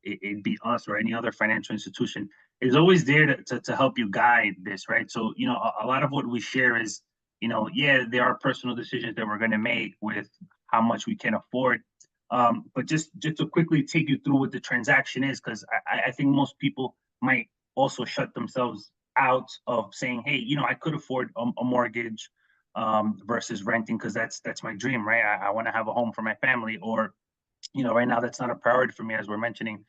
it be us or any other financial institution, is always there to help you guide this, right? So a lot of what we share is there are personal decisions that we're going to make with how much we can afford, but just to quickly take you through what the transaction is, because I think most people might also shut themselves out of saying, hey, I could afford a mortgage versus renting, because that's my dream, right? I want to have a home for my family, or right now that's not a priority for me, as we're mentioning,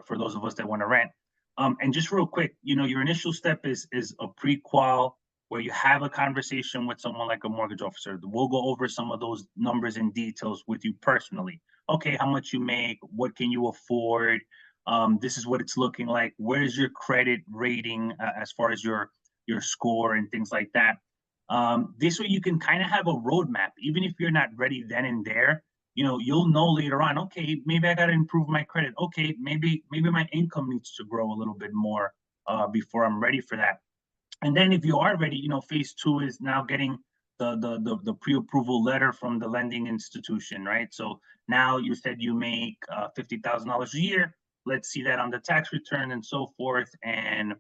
for those of us that want to rent. And just real quick, your initial step is a pre-qual, where you have a conversation with someone like a mortgage officer. We'll go over some of those numbers and details with you personally. Okay, how much you make, what can you afford? This is what it's looking like. Where's your credit rating as far as your score and things like that? This way you can kind of have a roadmap, even if you're not ready then and there. You'll know later on, okay, maybe I got to improve my credit. Okay, maybe my income needs to grow a little bit more before I'm ready for that. And then if you are ready, phase 2 is now getting the pre-approval letter from the lending institution, right? So now you said you make $50,000 a year. Let's see that on the tax return and so forth. And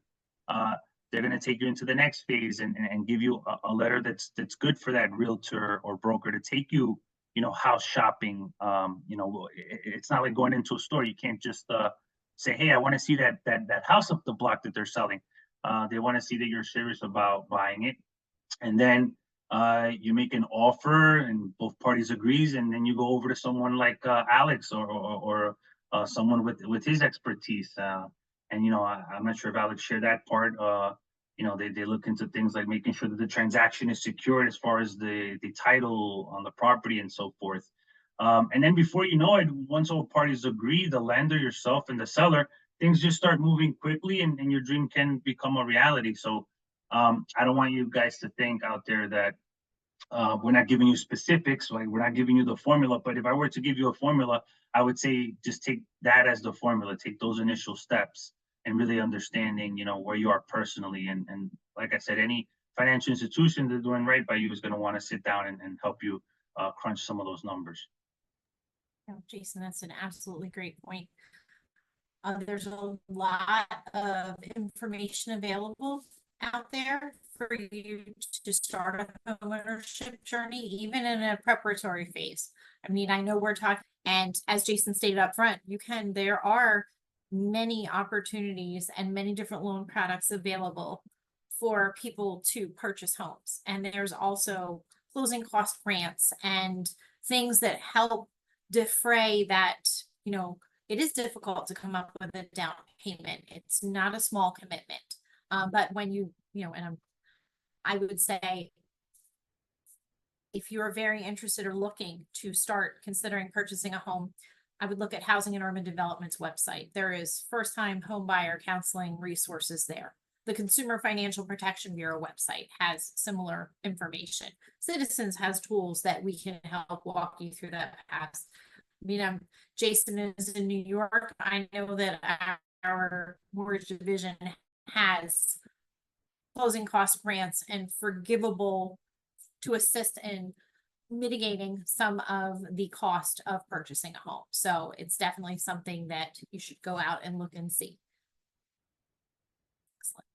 they're going to take you into the next phase and give you a letter that's good for that realtor or broker to take you, house shopping. It's not like going into a store. You can't just say, hey, I want to see that house up the block that they're selling. They want to see that you're serious about buying it. And then you make an offer and both parties agrees, and then you go over to someone like Alex or someone with his expertise. And I'm not sure if Alex shared that part. They look into things like making sure that the transaction is secured as far as the title on the property and so forth. And then before you know it, once all parties agree, the lender, yourself, and the seller, things just start moving quickly, and your dream can become a reality. So I don't want you guys to think out there that we're not giving you specifics, like we're not giving you the formula. But if I were to give you a formula, I would say just take that as the formula. Take those initial steps and really understanding, where you are personally. And like I said, any financial institution that's doing right by you is going to want to sit down and help you crunch some of those numbers. No, Jason, that's an absolutely great point. There's a lot of information available out there for you to start a homeownership journey, even in a preparatory phase. I mean, I know we're talking, and as Jason stated up front, there are many opportunities and many different loan products available for people to purchase homes. And there's also closing cost grants and things that help defray that, it is difficult to come up with a down payment. It's not a small commitment. But when I would say, if you're very interested or looking to start considering purchasing a home, I would look at Housing and Urban Development's website. There is first-time home buyer counseling resources there. The Consumer Financial Protection Bureau website has similar information. Citizens has tools that we can help walk you through that path. Jason is in New York. I know that our mortgage division has closing cost grants and forgivable to assist in mitigating some of the cost of purchasing a home. So it's definitely something that you should go out and look and see. Excellent.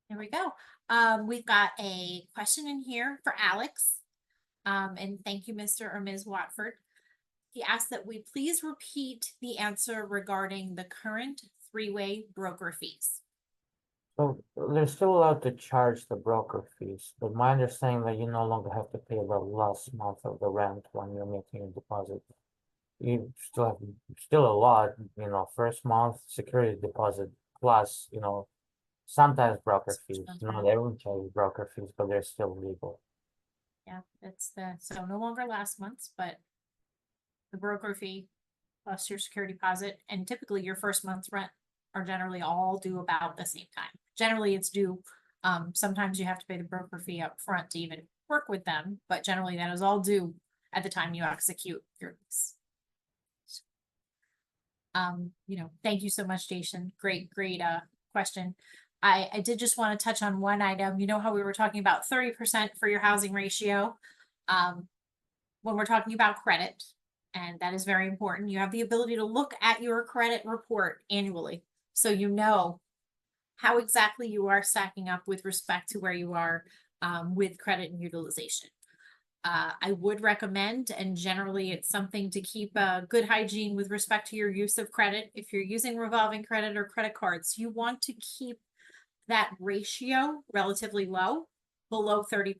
There we go. We've got a question in here for Alex. And thank you, Mr. or Ms. Watford. He asked that we please repeat the answer regarding the current three-way broker fees. So they're still allowed to charge the broker fees, but my understanding that you no longer have to pay the last month of the rent when you're making a deposit. You still have a lot, first month security deposit plus, sometimes broker fees. Not everyone charges broker fees, but they're still legal. Yeah, so no longer last month's, but the broker fee plus your security deposit, and typically your first month's rent are generally all due about the same time. Generally it's due, sometimes you have to pay the broker fee up front to even work with them, but generally that is all due at the time you execute your lease. Thank you so much, Jason. Great question. I did just want to touch on one item. You know how we were talking about 30% for your housing ratio? When we're talking about credit, and that is very important, you have the ability to look at your credit report annually. So you know how exactly you are stacking up with respect to where you are with credit and utilization. I would recommend, and generally it's something to keep a good hygiene with respect to your use of credit. If you're using revolving credit or credit cards, you want to keep that ratio relatively low, below 30%.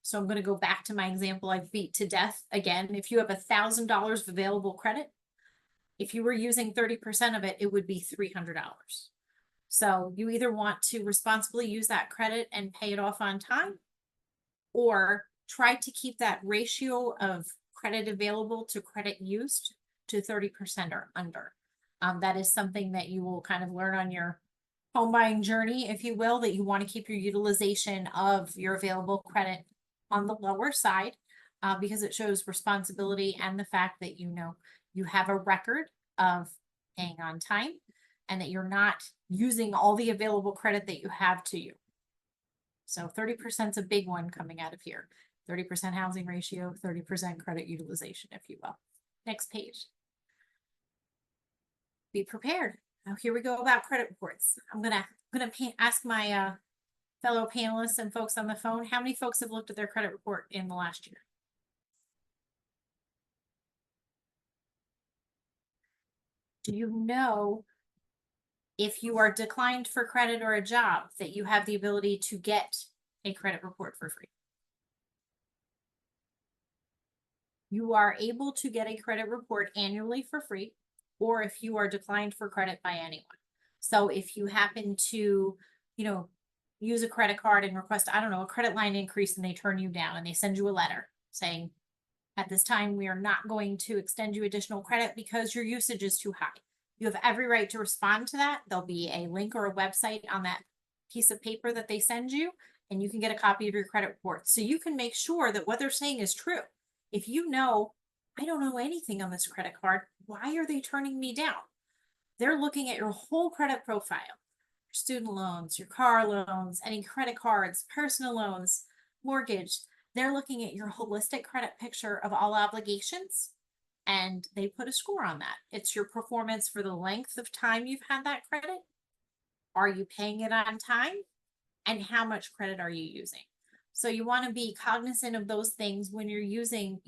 So I'm going to go back to my example I beat to death again. If you have $1,000 of available credit, if you were using 30% of it, it would be $300. So you either want to responsibly use that credit and pay it off on time, or try to keep that ratio of credit available to credit used to 30% or under. That is something that you will kind of learn on your home buying journey, if you will, that you want to keep your utilization of your available credit on the lower side, because it shows responsibility and the fact that you have a record of paying on time and that you're not using all the available credit that you have to you. So 30% is a big one coming out of here. 30% housing ratio, 30% credit utilization, if you will. Next page. Be prepared. Now here we go about credit reports. I'm gonna ask my fellow panelists and folks on the phone, how many folks have looked at their credit report in the last year? Do you know if you are declined for credit or a job that you have the ability to get a credit report for free? You are able to get a credit report annually for free, or if you are declined for credit by anyone. So if you happen to, use a credit card and request, a credit line increase, and they turn you down and they send you a letter saying, at this time, we are not going to extend you additional credit because your usage is too high. You have every right to respond to that. There'll be a link or a website on that piece of paper that they send you, and you can get a copy of your credit report. So you can make sure that what they're saying is true. If you know, I don't know anything on this credit card, why are they turning me down? They're looking at your whole credit profile, student loans, your car loans, any credit cards, personal loans, mortgage. They're looking at your holistic credit picture of all obligations, and they put a score on that. It's your performance for the length of time you've had that credit. Are you paying it on time? And how much credit are you using? So you want to be cognizant of those things when you're using,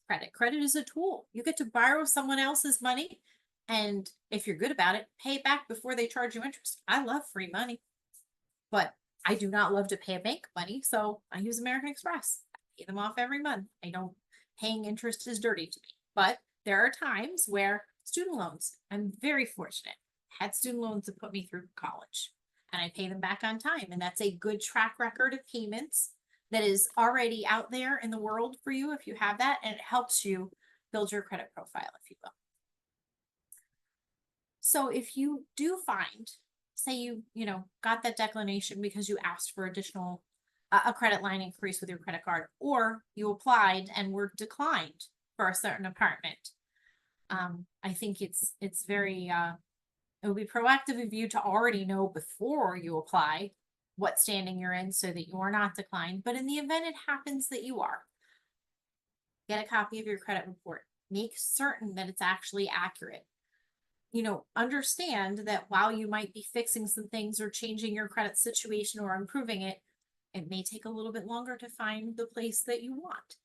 credit. Credit is a tool. You get to borrow someone else's money, and if you're good about it, pay it back before they charge you interest. I love free money, but I do not love to pay a bank money, so I use American Express. I pay them off every month. Paying interest is dirty to me. But there are times where student loans, I'm very fortunate, had student loans that put me through college, and I pay them back on time. And that's a good track record of payments that is already out there in the world for you if you have that, and it helps you build your credit profile, if you will. So if you do find, say you got that declination because you asked for additional a credit line increase with your credit card, or you applied and were declined for a certain apartment, I think it's very it would be proactive of you to already know before you apply what standing you're in so that you are not declined. But in the event it happens that you are, get a copy of your credit report. Make certain that it's actually accurate. Understand that while you might be fixing some things or changing your credit situation or improving it, it may take a little bit longer to find the place that you want.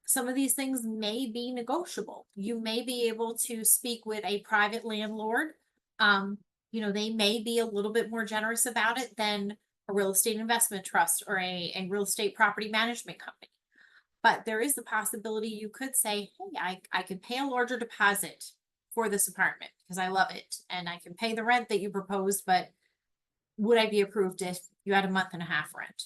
Some of these things may be negotiable. You may be able to speak with a private landlord. They may be a little bit more generous about it than a real estate investment trust or a real estate property management company. But there is the possibility you could say, hey, I could pay a larger deposit for this apartment because I love it, and I can pay the rent that you proposed, but would I be approved if you had a month and a half rent?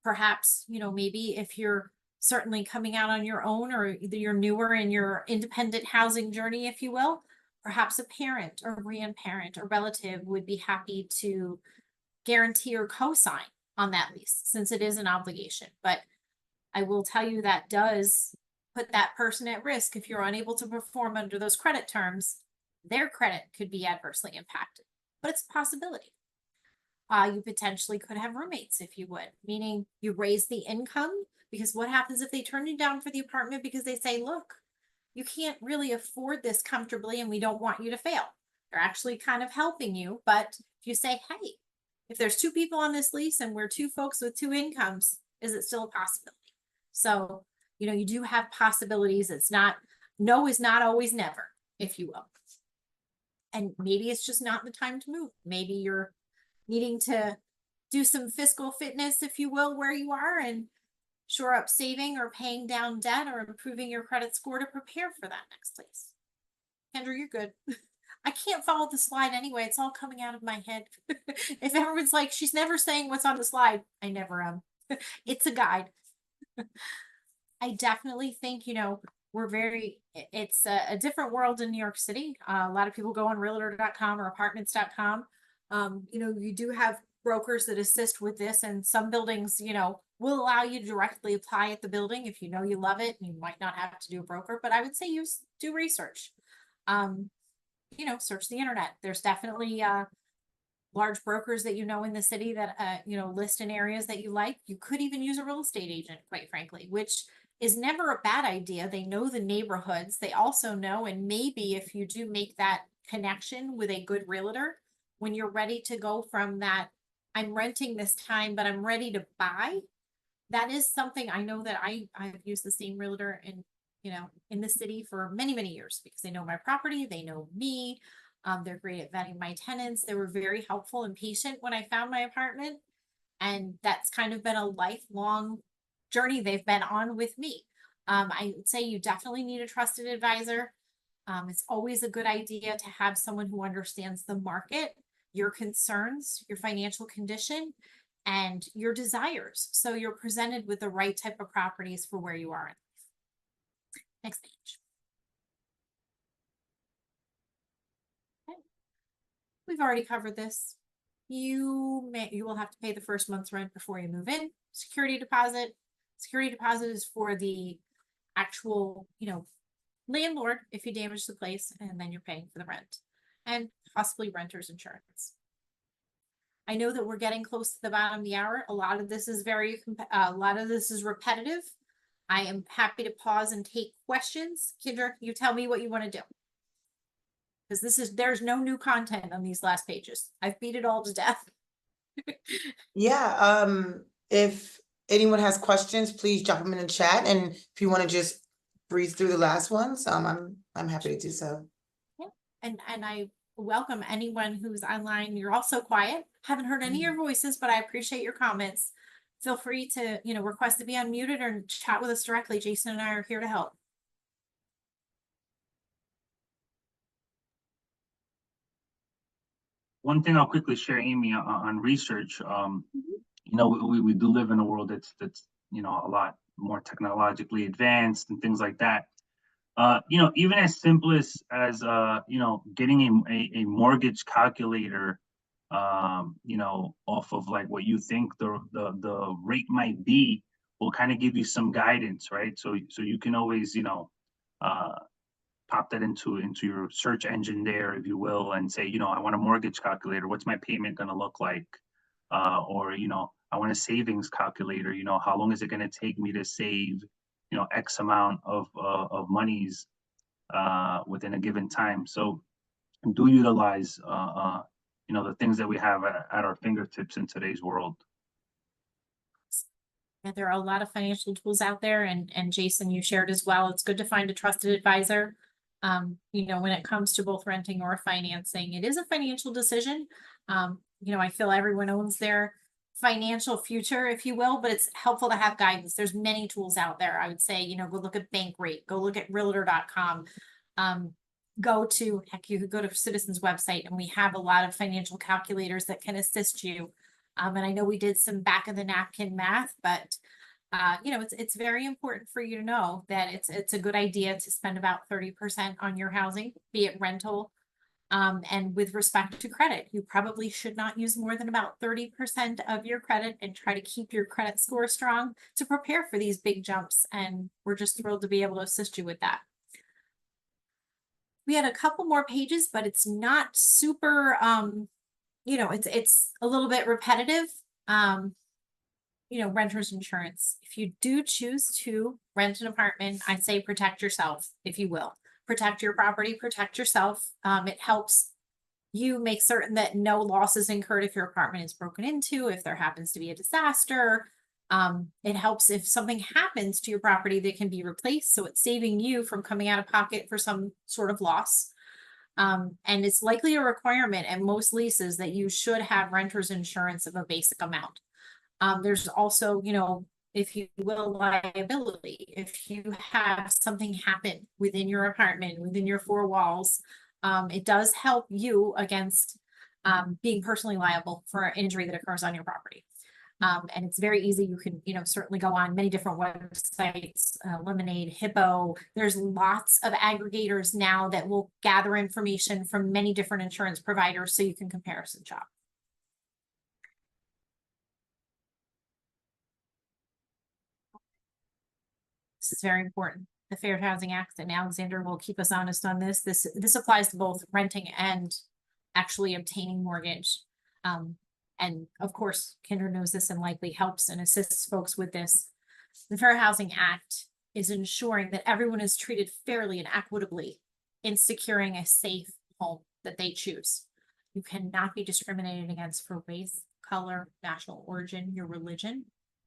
Perhaps, maybe if you're certainly coming out on your own, or either you're newer in your independent housing journey, if you will, perhaps a parent or grandparent or relative would be happy to guarantee or co-sign on that lease, since it is an obligation. But I will tell you that does put that person at risk. If you're unable to perform under those credit terms, their credit could be adversely impacted, but it's a possibility. You potentially could have roommates, if you would, meaning you raise the income, because what happens if they turn you down for the apartment because they say, look, you can't really afford this comfortably and we don't want you to fail. They're actually kind of helping you. But if you say, hey, if there's two people on this lease and we're two folks with two incomes, is it still a possibility? So, you do have possibilities. It's not, no is not always never, if you will. And maybe it's just not the time to move. Maybe you're needing to do some fiscal fitness, if you will, where you are, and shore up saving or paying down debt or improving your credit score to prepare for that next place. Kendra, you're good. I can't follow the slide anyway. It's all coming out of my head. If everyone's like, she's never saying what's on the slide, I never am. It's a guide. I definitely think, it's a different world in New York City. A lot of people go on realtor.com or apartments.com. You do have brokers that assist with this, and some buildings, will allow you to directly apply at the building if you love it, and you might not have to do a broker, but I would say do research. Search the internet. There's definitely large brokers that in the city that list in areas that you like. You could even use a real estate agent, quite frankly, which is never a bad idea. They know the neighborhoods. They also know, and maybe if you do make that connection with a good realtor, when you're ready to go from that, I'm renting this time, but I'm ready to buy. That is something I know that I've used the same realtor in the city for many, many years, because they know my property, they know me. They're great at vetting my tenants. They were very helpful and patient when I found my apartment. And that's kind of been a lifelong journey they've been on with me. I would say you definitely need a trusted advisor. It's always a good idea to have someone who understands the market, your concerns, your financial condition, and your desires. So you're presented with the right type of properties for where you are in life. Next page. Okay. We've already covered this. You will have to pay the first month's rent before you move in. Security deposit. Security deposit is for the actual, landlord if you damage the place, and then you're paying for the rent. And possibly renter's insurance. I know that we're getting close to the bottom of the hour. A lot of this is repetitive. I am happy to pause and take questions. Kendra, you tell me what you want to do. Because there's no new content on these last pages. I've beat it all to death. Yeah, if anyone has questions, please drop them in the chat, and if you want to just breeze through the last ones, I'm happy to do so. Yeah, and I welcome anyone who's online. You're all so quiet. Haven't heard any of your voices, but I appreciate your comments. Feel free to, request to be unmuted or chat with us directly. Jason and I are here to help. One thing I'll quickly share, Amy, on research. We do live in a world that's a lot more technologically advanced and things like that. Even as simple as getting a mortgage calculator, off of like what you think the rate might be, will kind of give you some guidance, right? So you can always pop that into your search engine there, if you will, and say, I want a mortgage calculator. What's my payment going to look like? Or I want a savings calculator. How long is it going to take me to save X amount of monies within a given time? So do utilize the things that we have at our fingertips in today's world. Yeah, there are a lot of financial tools out there, and Jason, you shared as well. It's good to find a trusted advisor. When it comes to both renting or financing, it is a financial decision. I feel everyone owns their financial future, if you will, but it's helpful to have guidance. There's many tools out there. I would say, go look at Bankrate, go look at realtor.com. You could go to Citizens website, and we have a lot of financial calculators that can assist you. And I know we did some back of the napkin math, but it's very important for you to know that it's a good idea to spend about 30% on your housing, be it rental. And with respect to credit, you probably should not use more than about 30% of your credit, and try to keep your credit score strong to prepare for these big jumps. And we're just thrilled to be able to assist you with that. We had a couple more pages, but it's not super, it's a little bit repetitive. Renter's insurance. If you do choose to rent an apartment, I'd say protect yourself, if you will. Protect your property, protect yourself. It helps you make certain that no loss is incurred if your apartment is broken into, if there happens to be a disaster. It helps if something happens to your property that can be replaced. So it's saving you from coming out of pocket for some sort of loss. And it's likely a requirement at most leases that you should have renter's insurance of a basic amount. There's also, if you will, liability. If you have something happen within your apartment, within your four walls, it does help you against being personally liable for an injury that occurs on your property. And it's very easy. You can, certainly go on many different websites, Lemonade, Hippo. There's lots of aggregators now that will gather information from many different insurance providers so you can comparison shop. This is very important. The Fair Housing Act, and Alexander will keep us honest on this. This applies to both renting and actually obtaining mortgage. And of course, Kendra knows this and likely helps and assists folks with this. The Fair Housing Act is ensuring that everyone is treated fairly and equitably in securing a safe home that they choose. You cannot be discriminated against for race, color, national origin, your religion,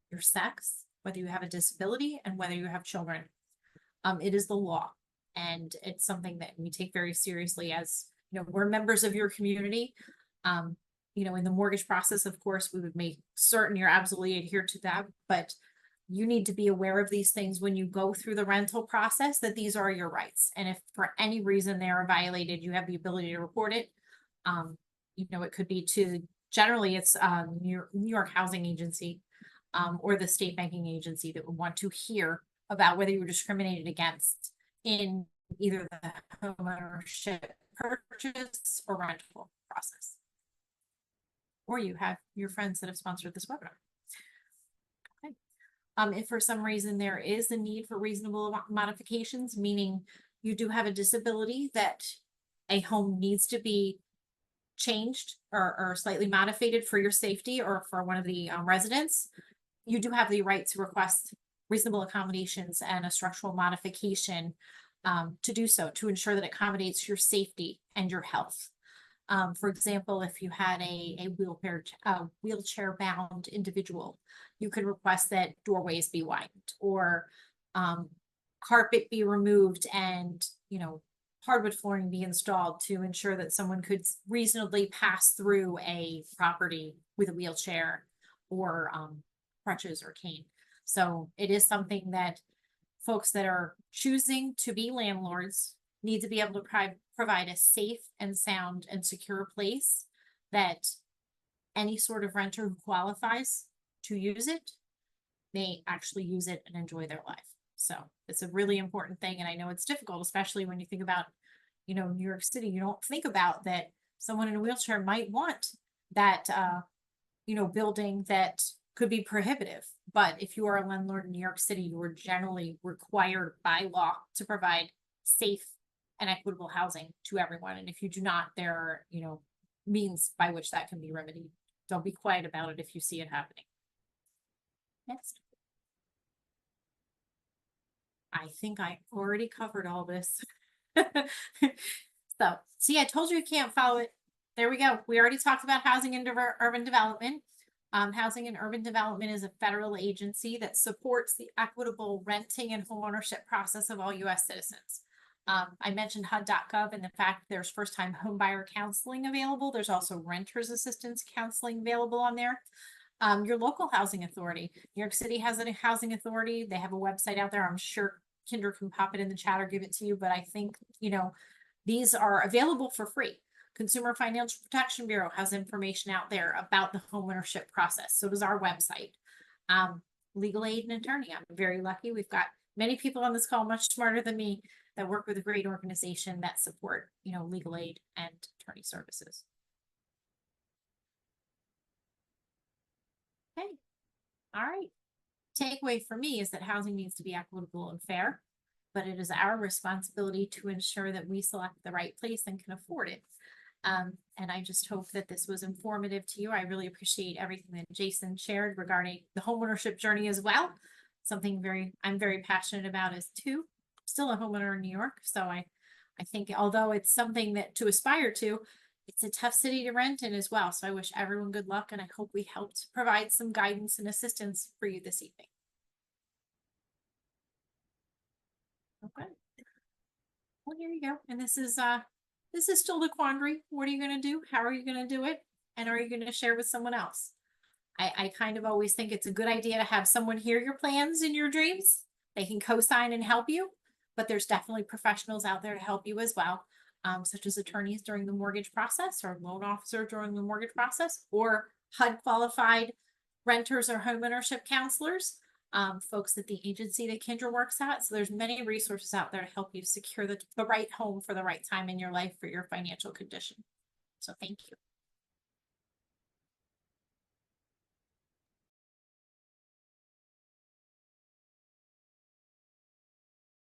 your sex, whether you have a disability, and whether you have children. It is the law, and it's something that we take very seriously. As we're members of your community. In the mortgage process, of course, we would make certain you're absolutely adhere to that, but you need to be aware of these things when you go through the rental process, that these are your rights. And if for any reason they are violated, you have the ability to report it. It could be generally it's New York Housing Agency, or the state banking agency that would want to hear about whether you were discriminated against in either the homeownership purchase or rental process. Or you have your friends that have sponsored this webinar. Okay. If for some reason there is a need for reasonable modifications, meaning you do have a disability that a home needs to be changed or slightly modified for your safety or for one of the residents, you do have the right to request reasonable accommodations and a structural modification to do so, to ensure that it accommodates your safety and your health. For example, if you had a wheelchair bound individual, you could request that doorways be widened or carpet be removed and, you know, hardwood flooring be installed to ensure that someone could reasonably pass through a property with a wheelchair or crutches or cane. So it is something that folks that are choosing to be landlords need to be able to provide a safe and sound and secure place that any sort of renter who qualifies to use it may actually use it and enjoy their life. So it's a really important thing. And I know it's difficult, especially when you think about, you know, New York City. You don't think about that someone in a wheelchair might want that, you know, building that could be prohibitive. But if you are a landlord in New York City, you are generally required by law to provide safe and equitable housing to everyone. And if you do not, there are, you know, means by which that can be remedied. Don't be quiet about it if you see it happening. Next. I think I already covered all this. So, see, I told you can't follow it. There we go. We already talked about housing and urban development. Housing and Urban Development is a federal agency that supports the equitable renting and homeownership process of all U.S. citizens. I mentioned HUD.gov and the fact there's first-time homebuyer counseling available. There's also renters assistance counseling available on there. Your local housing authority. New York City has a housing authority. They have a website out there. I'm sure Kinder can pop it in the chat or give it to you, but I think, you know, these are available for free. Consumer Financial Protection Bureau has information out there about the homeownership process. So does our website. Legal aid and attorney. I'm very lucky. We've got many people on this call much smarter than me that work with a great organization that support, you know, legal aid and attorney services. Okay. All right. Takeaway for me is that housing needs to be equitable and fair, but it is our responsibility to ensure that we select the right place and can afford it. And I just hope that this was informative to you. I really appreciate everything that Jason shared regarding the homeownership journey as well. Something I'm very passionate about as too. Still a homeowner in New York. So I think although it's something that to aspire to, it's a tough city to rent in as well. So I wish everyone good luck and I hope we helped provide some guidance and assistance for you this evening. Okay. Well, here you go. And this is still the quandary. What are you going to do? How are you going to do it? And are you going to share with someone else? I kind of always think it's a good idea to have someone hear your plans and your dreams. They can co-sign and help you, but there's definitely professionals out there to help you as well, such as attorneys during the mortgage process or loan officer during the mortgage process or HUD qualified renters or homeownership counselors. Folks at the agency that Kendra works at. So there's many resources out there to help you secure the right home for the right time in your life for your financial condition. So thank you.